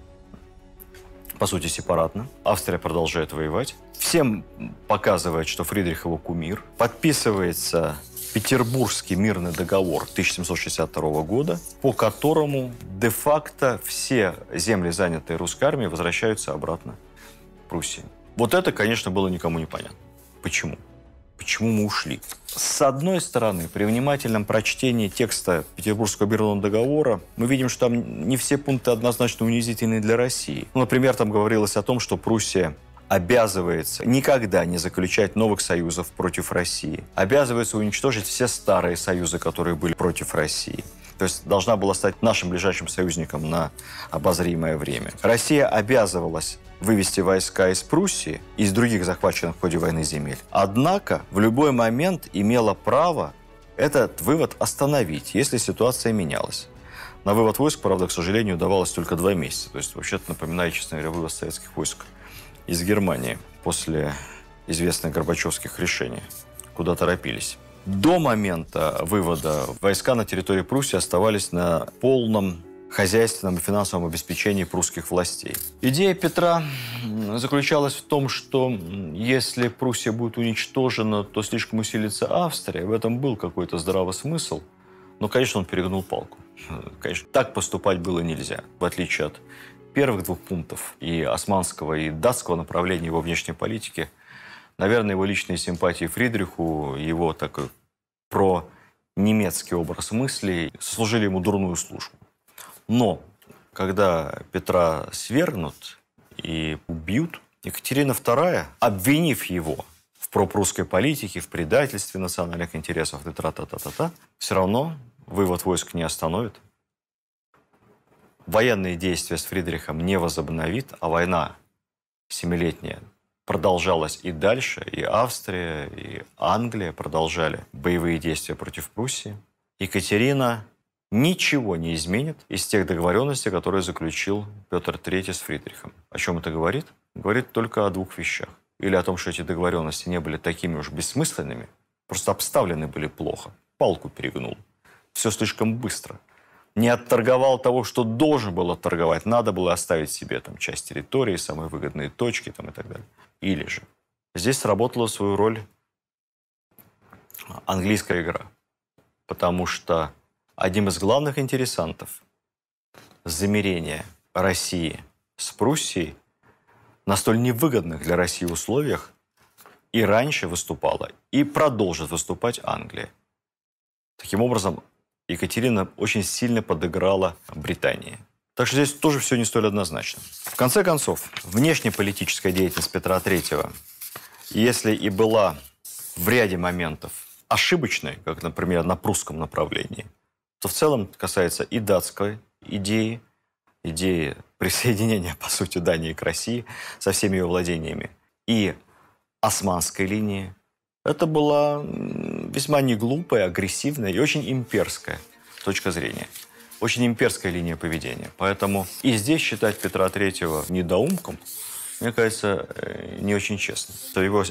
по сути, сепаратно. Австрия продолжает воевать. Всем показывает, что Фридрих его кумир. Подписывается Петербургский мирный договор 1762 года, по которому де-факто все земли, занятые русской армией, возвращаются обратно в Пруссию. Вот это, конечно, было никому не понятно. Почему? Почему мы ушли? С одной стороны, при внимательном прочтении текста Петербургского мирного договора мы видим, что там не все пункты однозначно унизительны для России. Ну, например, там говорилось о том, что Пруссия обязывается никогда не заключать новых союзов против России. Обязывается уничтожить все старые союзы, которые были против России. То есть должна была стать нашим ближайшим союзником на обозримое время. Россия обязывалась вывести войска из Пруссии и из других захваченных в ходе войны земель. Однако в любой момент имела право этот вывод остановить, если ситуация менялась. На вывод войск, правда, к сожалению, удавалось только 2 месяца. То есть вообще-то напоминает, честно говоря, вывод советских войск из Германии после известных горбачевских решений, куда торопились. До момента вывода войска на территории Пруссии оставались на полном хозяйственном и финансовом обеспечении прусских властей. Идея Петра заключалась в том, что если Пруссия будет уничтожена, то слишком усилится Австрия. В этом был какой-то здравый смысл. Но, конечно, он перегнул палку. Конечно, так поступать было нельзя. В отличие от первых 2 пунктов и османского, и датского направления его внешней политики, наверное, его личные симпатии Фридриху, его такой про-немецкий образ мыслей служили ему дурную службу. Но когда Петра свергнут и убьют, Екатерина II, обвинив его в пропрусской политике, в предательстве национальных интересов, и тра-та-та-та-та, все равно вывод войск не остановит. Военные действия с Фридрихом не возобновит, а война семилетняя продолжалась и дальше, и Австрия, и Англия продолжали боевые действия против Пруссии. Екатерина ничего не изменит из тех договоренностей, которые заключил Петр III с Фридрихом. О чем это говорит? Говорит только о 2 вещах. Или о том, что эти договоренности не были такими уж бессмысленными, просто обставлены были плохо, палку перегнул. Все слишком быстро. Не отторговал того, что должен был отторговать. Надо было оставить себе там часть территории, самые выгодные точки там, и так далее. Или же здесь сработала свою роль английская игра. Потому что одним из главных интересантов замирения России с Пруссией на столь невыгодных для России условиях и раньше выступала, и продолжит выступать Англия. Таким образом, Екатерина очень сильно подыграла Британии. Так что здесь тоже все не столь однозначно. В конце концов, внешнеполитическая деятельность Петра III, если и была в ряде моментов ошибочной, как, например, на прусском направлении, то в целом касается и датской идеи присоединения, по сути, Дании к России со всеми ее владениями, и османской линии. Это была весьма неглупая, агрессивная и очень имперская точка зрения. Очень имперская линия поведения. Поэтому и здесь считать Петра III недоумком мне кажется, не очень честно. То его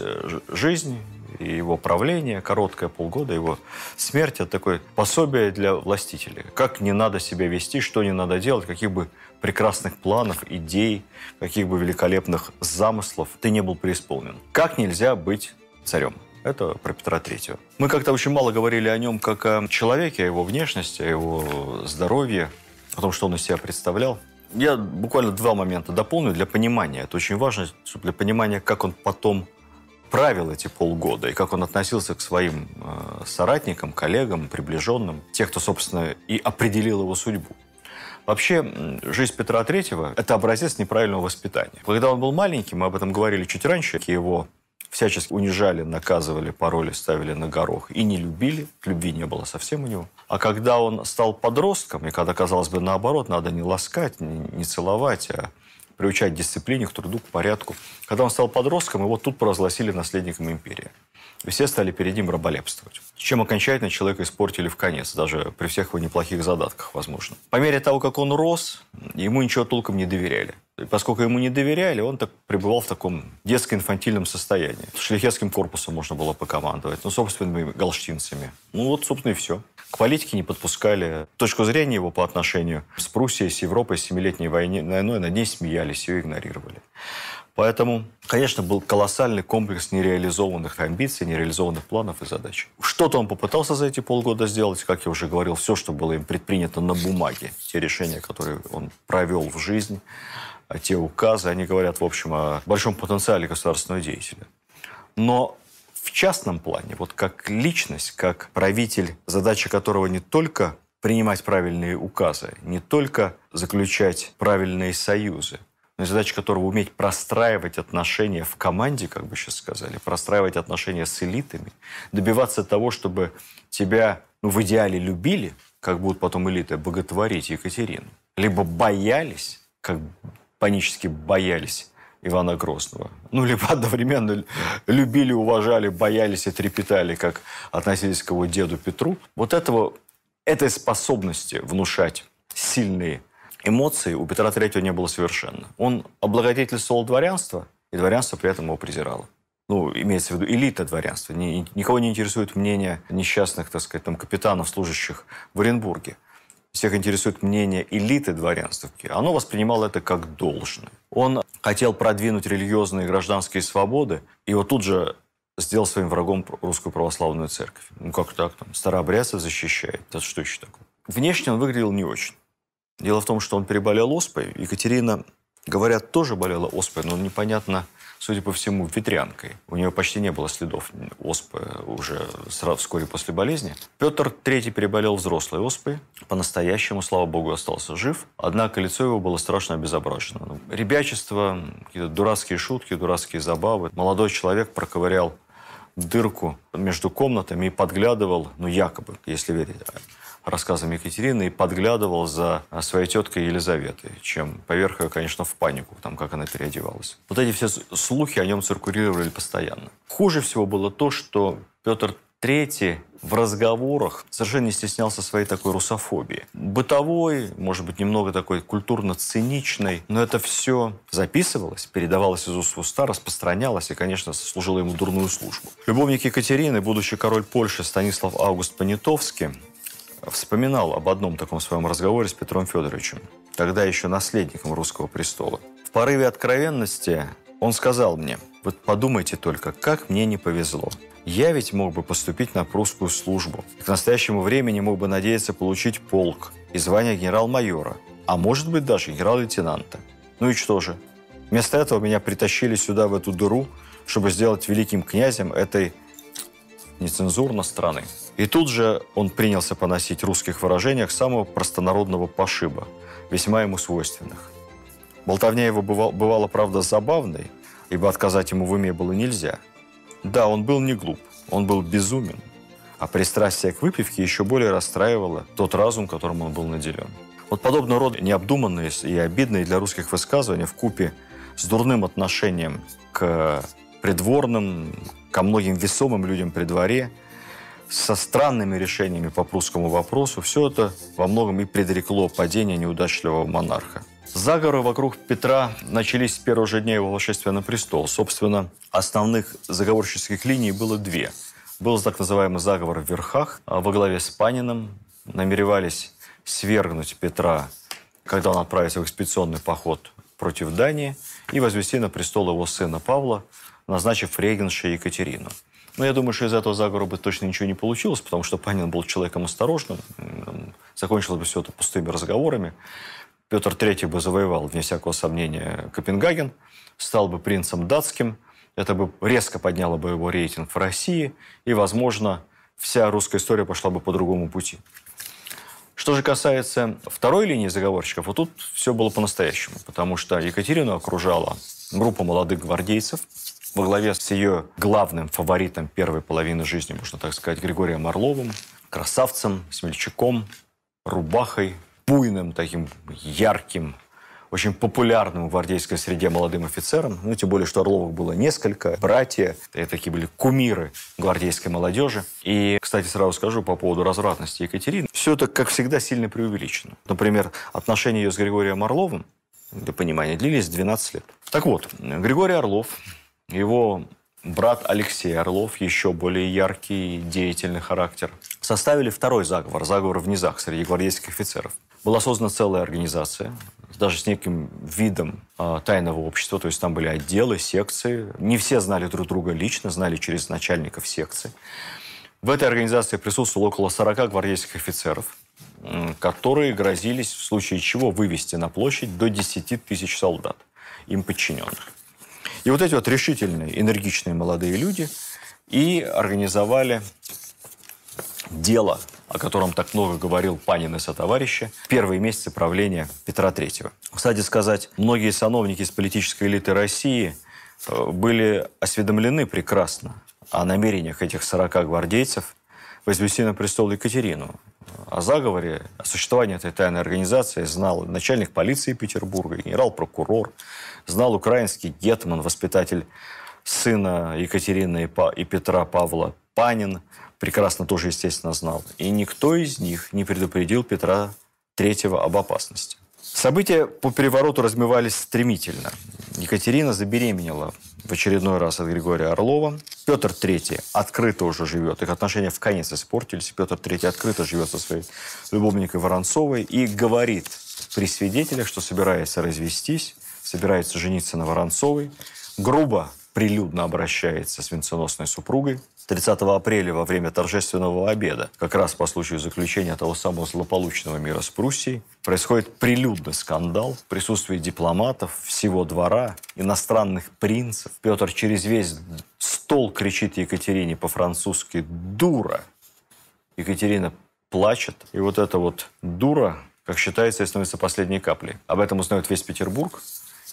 жизнь и его правление, короткое полгода, его смерть – это такое пособие для властителей. Как не надо себя вести, что не надо делать, каких бы прекрасных планов, идей, каких бы великолепных замыслов ты не был преисполнен. Как нельзя быть царем. Это про Петра Третьего. Мы как-то очень мало говорили о нем как о человеке, о его внешности, о его здоровье, о том, что он из себя представлял. Я буквально два момента дополню для понимания. Это очень важно, чтобы для понимания, как он потом правил эти полгода и как он относился к своим соратникам, коллегам, приближенным, тех, кто, собственно, и определил его судьбу. Вообще, жизнь Петра Третьего – это образец неправильного воспитания. Когда он был маленький, мы об этом говорили чуть раньше, его всячески унижали, наказывали, пароли ставили на горох и не любили. Любви не было совсем у него. А когда он стал подростком, и когда, казалось бы, наоборот, надо не ласкать, не целовать, а приучать к дисциплине, к труду, к порядку. Когда он стал подростком, его тут провозгласили наследником империи. И все стали перед ним раболепствовать. Чем окончательно человека испортили вконец, даже при всех его неплохих задатках, возможно. По мере того, как он рос, ему ничего толком не доверяли. И поскольку ему не доверяли, он так пребывал в таком детско-инфантильном состоянии. Шляхетским корпусом можно было покомандовать, собственными галштинцами. Вот, собственно, и все. К политике не подпускали. Точку зрения его по отношению с Пруссией, с Европой, с Семилетней войной, над ней смеялись, ее игнорировали. Поэтому, конечно, был колоссальный комплекс нереализованных амбиций, нереализованных планов и задач. Что-то он попытался за эти полгода сделать, как я уже говорил, все, что было им предпринято на бумаге, те решения, которые он провел в жизнь, те указы, они говорят, в общем, о большом потенциале государственного деятеля. Но в частном плане, вот как личность, как правитель, задача которого не только принимать правильные указы, не только заключать правильные союзы, но и задача которого уметь простраивать отношения в команде, как бы сейчас сказали, простраивать отношения с элитами, добиваться того, чтобы тебя в идеале любили, как будут потом элиты боготворить Екатерину, либо боялись, как панически боялись Ивана Грозного, либо одновременно любили, уважали, боялись и трепетали, как относились к его деду Петру. Вот этой способности внушать сильные эмоций у Петра Третьего не было совершенно. Он облагодетельствовал дворянство, и дворянство при этом его презирало. Имеется в виду элита дворянства. Никого не интересует мнение несчастных, так сказать, капитанов, служащих в Оренбурге. Всех интересует мнение элиты дворянства. Оно воспринимало это как должное. Он хотел продвинуть религиозные и гражданские свободы, и вот тут же сделал своим врагом Русскую Православную Церковь. Как так? Старообрядцев защищает. Это что еще такое? Внешне он выглядел не очень. Дело в том, что он переболел оспой. Екатерина, говорят, тоже болела оспой, но непонятно, судя по всему, ветрянкой. У нее почти не было следов оспы уже вскоре после болезни. Петр III переболел взрослой оспой. По-настоящему, слава богу, остался жив. Однако лицо его было страшно обезображено. Ребячество, какие-то дурацкие шутки, дурацкие забавы. Молодой человек проковырял дырку между комнатами и подглядывал, якобы, если верить рассказам Екатерины, и подглядывал за своей теткой Елизаветой, чем поверх ее, конечно, в панику, как она переодевалась. Вот эти все слухи о нем циркулировали постоянно. Хуже всего было то, что Петр III в разговорах совершенно не стеснялся своей такой русофобии. Бытовой, может быть, немного такой культурно-циничной, но это все записывалось, передавалось из уст в уста, распространялось и, конечно, служило ему дурную службу. Любовник Екатерины, будущий король Польши Станислав Август Понятовский, вспоминал об одном таком своем разговоре с Петром Федоровичем, тогда еще наследником русского престола. В порыве откровенности он сказал мне: «Вот подумайте только, как мне не повезло. Я ведь мог бы поступить на прусскую службу. К настоящему времени мог бы надеяться получить полк и звание генерал-майора, а может быть даже генерал-лейтенанта. И что же? Вместо этого меня притащили сюда, в эту дыру, чтобы сделать великим князем этой нецензурно страны». И тут же он принялся поносить в русских выражениях самого простонародного пошиба, весьма ему свойственных. Болтовня его бывала, правда, забавной, ибо отказать ему в уме было нельзя. Да, он был не глуп, он был безумен, а пристрастие к выпивке еще более расстраивало тот разум, которым он был наделен. Вот подобного рода необдуманные и обидные для русских высказывания вкупе с дурным отношением к придворным, ко многим весомым людям при дворе, со странными решениями по прусскому вопросу, все это во многом и предрекло падение неудачливого монарха. Заговоры вокруг Петра начались с первого же дня его восшествия на престол. Собственно, основных заговорческих линий было две. Был так называемый заговор в верхах. Во главе с Паниным намеревались свергнуть Петра, когда он отправится в экспедиционный поход против Дании, и возвести на престол его сына Павла, назначив регеншей Екатерину. Но я думаю, что из этого заговора бы точно ничего не получилось, потому что Панин был человеком осторожным, закончилось бы все это пустыми разговорами. Петр III бы завоевал, вне всякого сомнения, Копенгаген, стал бы принцем датским, это бы резко подняло бы его рейтинг в России, и, возможно, вся русская история пошла бы по другому пути. Что же касается второй линии заговорщиков, вот тут все было по-настоящему, потому что Екатерину окружала группа молодых гвардейцев во главе с ее главным фаворитом первой половины жизни, можно так сказать, Григорием Орловым, красавцем, смельчаком, рубахой, буйным, таким ярким, очень популярным в гвардейской среде молодым офицером. Ну, тем более, что Орловых было несколько. Братья, такие были кумиры гвардейской молодежи. И, кстати, сразу скажу по поводу развратности Екатерины. Все это, как всегда, сильно преувеличено. Например, отношения ее с Григорием Орловым, для понимания, длились 12 лет. Так вот, Григорий Орлов, его брат Алексей Орлов, еще более яркий, деятельный характер, составили второй заговор, заговор в низах среди гвардейских офицеров. Была создана целая организация, даже с неким видом тайного общества, то есть там были отделы, секции. Не все знали друг друга лично, знали через начальников секций. В этой организации присутствовало около 40 гвардейских офицеров, которые грозились в случае чего вывести на площадь до 10 тысяч солдат, им подчиненных. И вот эти вот решительные, энергичные молодые люди и организовали дело, о котором так много говорил Панин и сотоварищи, первые месяцы правления Петра III. Кстати сказать, многие сановники из политической элиты России были осведомлены прекрасно о намерениях этих 40 гвардейцев возвести на престол Екатерину. О заговоре, о существовании этой тайной организации знал начальник полиции Петербурга, генерал-прокурор, знал украинский гетман, воспитатель сына Екатерины и Петра Павла Панин, прекрасно тоже, естественно, знал. И никто из них не предупредил Петра III об опасности. События по перевороту размывались стремительно. Екатерина забеременела в очередной раз от Григория Орлова. Петр III открыто уже живет. Их отношения вконец испортились. Петр III открыто живет со своей любовницей Воронцовой и говорит при свидетелях, что собирается развестись, собирается жениться на Воронцовой. Грубо, прилюдно обращается с венценосной супругой. 30 апреля во время торжественного обеда, как раз по случаю заключения того самого злополучного мира с Пруссией, происходит прилюдный скандал в присутствии дипломатов, всего двора, иностранных принцев. Петр через весь стол кричит Екатерине по-французски «дура». Екатерина плачет, и вот эта вот дура, как считается, становится последней каплей. Об этом узнает весь Петербург.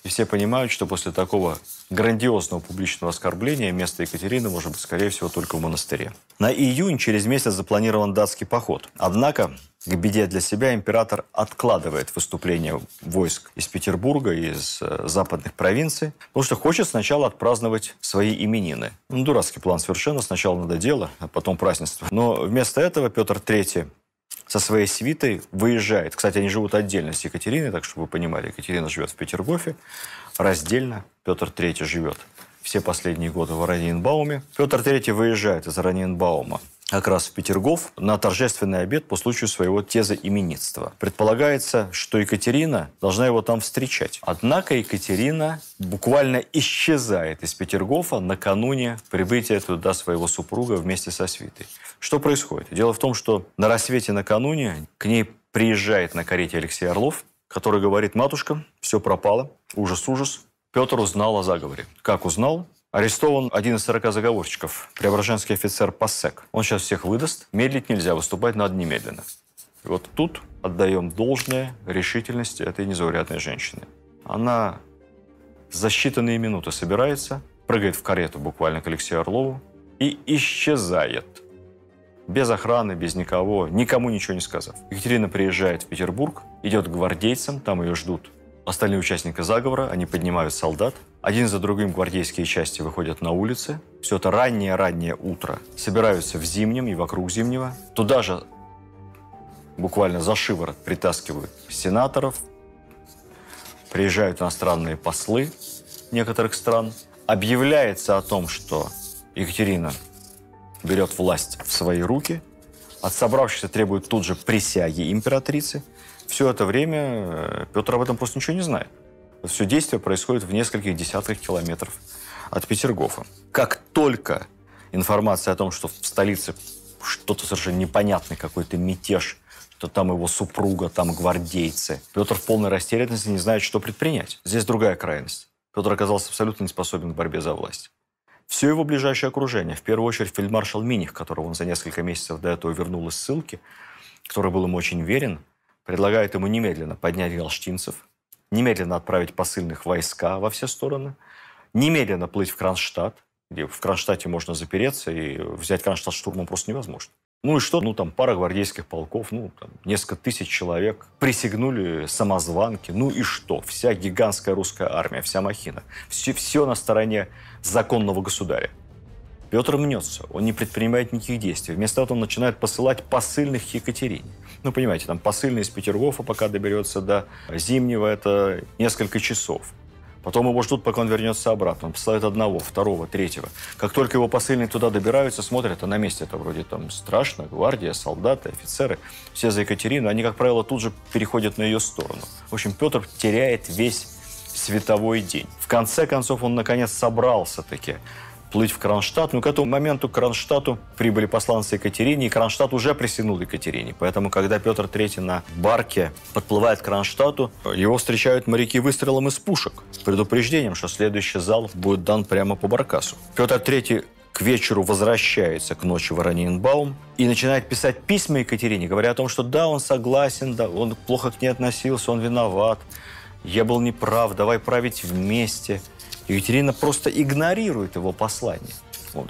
И все понимают, что после такого грандиозного публичного оскорбления место Екатерины может быть, скорее всего, только в монастыре. На июнь через месяц запланирован датский поход. Однако, к беде для себя, император откладывает выступление войск из Петербурга, из западных провинций, потому что хочет сначала отпраздновать свои именины. Ну, дурацкий план совершенно. Сначала надо дело, а потом празднество. Но вместо этого Петр III со своей свитой выезжает. Кстати, они живут отдельно с Екатериной, так чтобы вы понимали, Екатерина живет в Петергофе, раздельно Петр III живет все последние годы в Ораниенбауме. Петр III выезжает из Ораниенбаума как раз в Петергоф на торжественный обед по случаю своего тезаименитства. Предполагается, что Екатерина должна его там встречать. Однако Екатерина буквально исчезает из Петергофа накануне прибытия туда своего супруга вместе со свитой. Что происходит? Дело в том, что на рассвете накануне к ней приезжает на карете Алексей Орлов, который говорит: «Матушка, все пропало, ужас, ужас». Петр узнал о заговоре. Как узнал? Арестован один из 40 заговорщиков, преображенский офицер Пассек. Он сейчас всех выдаст. Медлить нельзя, выступать надо немедленно. И вот тут отдаем должное решительности этой незаурядной женщины. Она за считанные минуты собирается, прыгает в карету буквально к Алексею Орлову и исчезает. Без охраны, без никого, никому ничего не сказав. Екатерина приезжает в Петербург, идет к гвардейцам, там ее ждут остальные участники заговора, они поднимают солдат. Один за другим гвардейские части выходят на улицы. Все это раннее-раннее утро. Собираются в Зимнем и вокруг Зимнего. Туда же буквально за шиворот притаскивают сенаторов, приезжают иностранные послы некоторых стран, объявляется о том, что Екатерина берет власть в свои руки, от собравшихся требует тут же присяги императрицы. Все это время Петр об этом просто ничего не знает. Все действие происходит в нескольких десятках километров от Петергофа. Как только информация о том, что в столице что-то совершенно непонятное, какой-то мятеж, что там его супруга, там гвардейцы, Петр в полной растерянности не знает, что предпринять. Здесь другая крайность. Петр оказался абсолютно не способен к борьбе за власть. Все его ближайшее окружение, в первую очередь фельдмаршал Миних, которого он за несколько месяцев до этого вернул из ссылки, который был ему очень верен, предлагает ему немедленно поднять галштинцев, немедленно отправить посыльных войска во все стороны, немедленно плыть в Кронштадт, где в Кронштадте можно запереться, и взять Кронштадт штурмом просто невозможно. Ну и что? Ну там пара гвардейских полков, несколько тысяч человек присягнули самозванки. Ну и что? Вся гигантская русская армия, вся махина. Все на стороне законного государя. Петр мнется, он не предпринимает никаких действий. Вместо этого он начинает посылать посыльных к Екатерине. Ну, понимаете, там посыльный из Петергофа, пока доберется до Зимнего, это несколько часов. Потом его ждут, пока он вернется обратно. Он посылает одного, второго, третьего. Как только его посыльные туда добираются, смотрят, а на месте это вроде там страшно. Гвардия, солдаты, офицеры. Все за Екатерину. Они, как правило, тут же переходят на ее сторону. В общем, Петр теряет весь световой день. В конце концов, он, наконец, собрался-таки плыть в Кронштадт. Но к этому моменту к Кронштадту прибыли посланцы Екатерине, и Кронштадт уже присягнул Екатерине. Поэтому, когда Петр III на барке подплывает к Кронштадту, его встречают моряки выстрелом из пушек, с предупреждением, что следующий залп будет дан прямо по баркасу. Петр III к вечеру возвращается к ночи в Ораниенбаум и начинает писать письма Екатерине, говоря о том, что да, он согласен, да, он плохо к ней относился, он виноват, я был неправ, давай править вместе. Екатерина просто игнорирует его послание.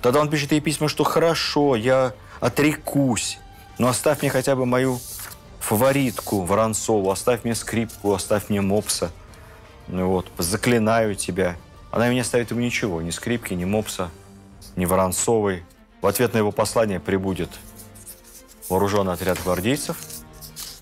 Тогда он пишет ей письма, что хорошо, я отрекусь, но оставь мне хотя бы мою фаворитку Воронцову, оставь мне скрипку, оставь мне мопса. Заклинаю тебя. Она мне не оставит ему ничего, ни скрипки, ни мопса, ни Воронцовой. В ответ на его послание прибудет вооруженный отряд гвардейцев,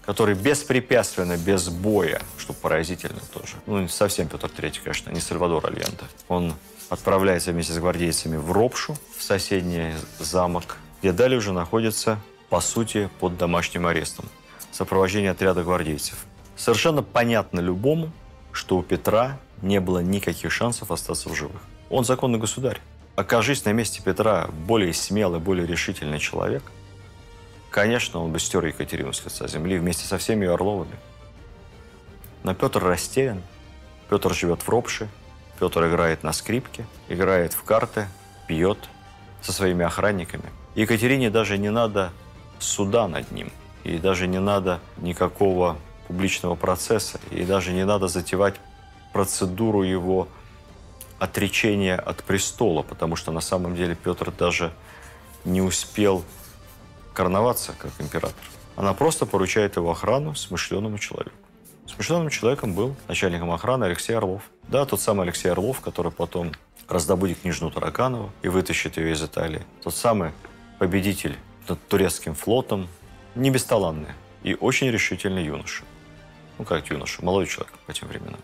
который беспрепятственно, без боя, что поразительно тоже. Не совсем Петр III, конечно, не Сальвадор Альенде. Он отправляется вместе с гвардейцами в Ропшу, в соседний замок, где далее уже находится, по сути, под домашним арестом. Сопровождение отряда гвардейцев. Совершенно понятно любому, что у Петра не было никаких шансов остаться в живых. Он законный государь. Окажись на месте Петра более смелый, более решительный человек, конечно, он бы стер Екатерину с лица земли вместе со всеми ее Орловыми. Но Петр растерян. Петр живет в Ропше. Петр играет на скрипке, играет в карты, пьет со своими охранниками. Екатерине даже не надо суда над ним. И даже не надо никакого публичного процесса. И даже не надо затевать процедуру его отречения от престола. Потому что на самом деле Петр даже не успел короноваться как император. Она просто поручает его охрану смышленому человеку. Смышленым человеком был начальником охраны Алексей Орлов. Да, тот самый Алексей Орлов, который потом раздобудет княжну Тараканову и вытащит ее из Италии. Тот самый победитель над турецким флотом, не бесталанный и очень решительный юноша. Как юноша, молодой человек по тем временам.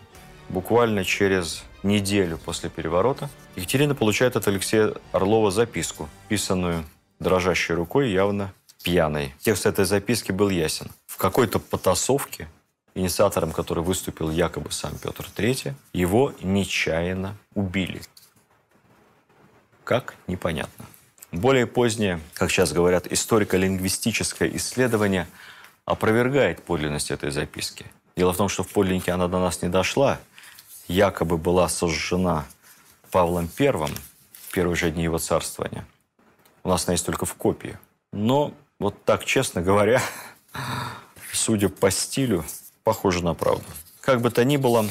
Буквально через неделю после переворота Екатерина получает от Алексея Орлова записку, писанную дрожащей рукой, явно пьяной. Текст этой записки был ясен. В какой-то потасовке, инициатором которой выступил якобы сам Петр III, его нечаянно убили. Как? Непонятно. Более позднее, как сейчас говорят, историко-лингвистическое исследование опровергает подлинность этой записки. Дело в том, что в подлиннике она до нас не дошла. Якобы была сожжена Павлом I в первые же дни его царствования. У нас она есть только в копии. Но вот так, честно говоря, судя по стилю, похоже на правду. Как бы то ни было,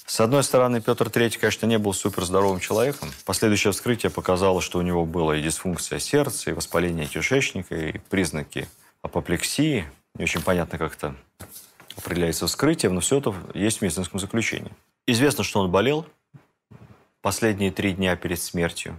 с одной стороны, Петр III, конечно, не был суперздоровым человеком. Последующее вскрытие показало, что у него была и дисфункция сердца, и воспаление кишечника, и признаки апоплексии. Не очень понятно, как это определяется вскрытием, но все это есть в медицинском заключении. Известно, что он болел последние 3 дня перед смертью.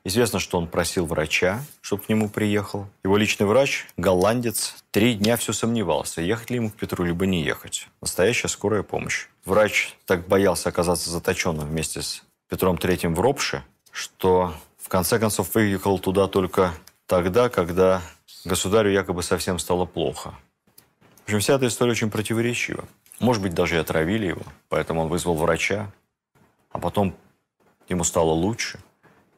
Известно, что он просил врача, чтобы к нему приехал. Его личный врач, голландец, 3 дня все сомневался, ехать ли ему к Петру, либо не ехать. Настоящая скорая помощь. Врач так боялся оказаться заточенным вместе с Петром III в Ропше, что в конце концов выехал туда только тогда, когда государю якобы совсем стало плохо. В общем, вся эта история очень противоречива. Может быть, даже и отравили его, поэтому он вызвал врача, а потом ему стало лучше,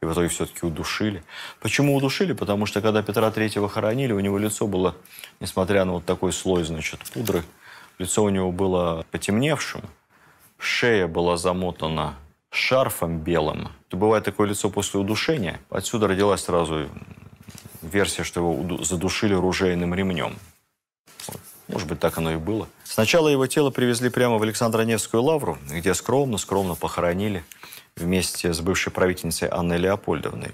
и в итоге все-таки удушили. Почему удушили? Потому что, когда Петра III хоронили, у него лицо было, несмотря на вот такой слой, значит, пудры, лицо у него было потемневшим, шея была замотана шарфом белым. Бывает такое лицо после удушения. Отсюда родилась сразу версия, что его задушили ружейным ремнем. Может быть, так оно и было. Сначала его тело привезли прямо в Александро-Невскую лавру, где скромно похоронили вместе с бывшей правительницей Анной Леопольдовной.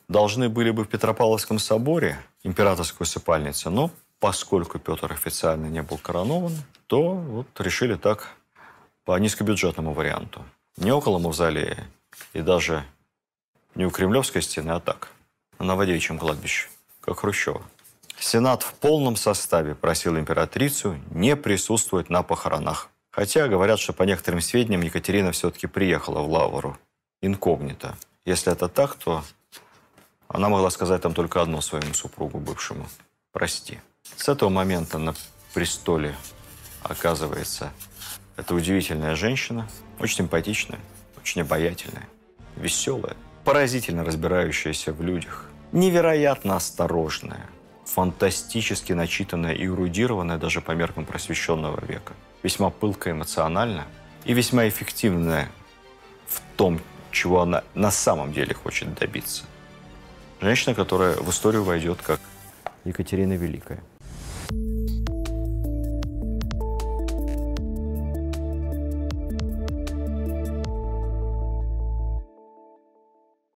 Должны были бы в Петропавловском соборе, императорской усыпальнице, но поскольку Петр официально не был коронован, то вот решили так по низкобюджетному варианту. Не около мавзолея и даже не у Кремлевской стены, а так, на Новодевичьем кладбище, как Хрущева. Сенат в полном составе просил императрицу не присутствовать на похоронах. Хотя говорят, что по некоторым сведениям Екатерина все-таки приехала в Лавру инкогнито. Если это так, то она могла сказать там только одно своему супругу бывшему: «Прости». С этого момента на престоле оказывается эта удивительная женщина, очень симпатичная, очень обаятельная, веселая, поразительно разбирающаяся в людях, невероятно осторожная, фантастически начитанная и эрудированная даже по меркам просвещенного века, весьма пылкая эмоционально и весьма эффективная в том, чего она на самом деле хочет добиться. Женщина, которая в историю войдет как Екатерина Великая.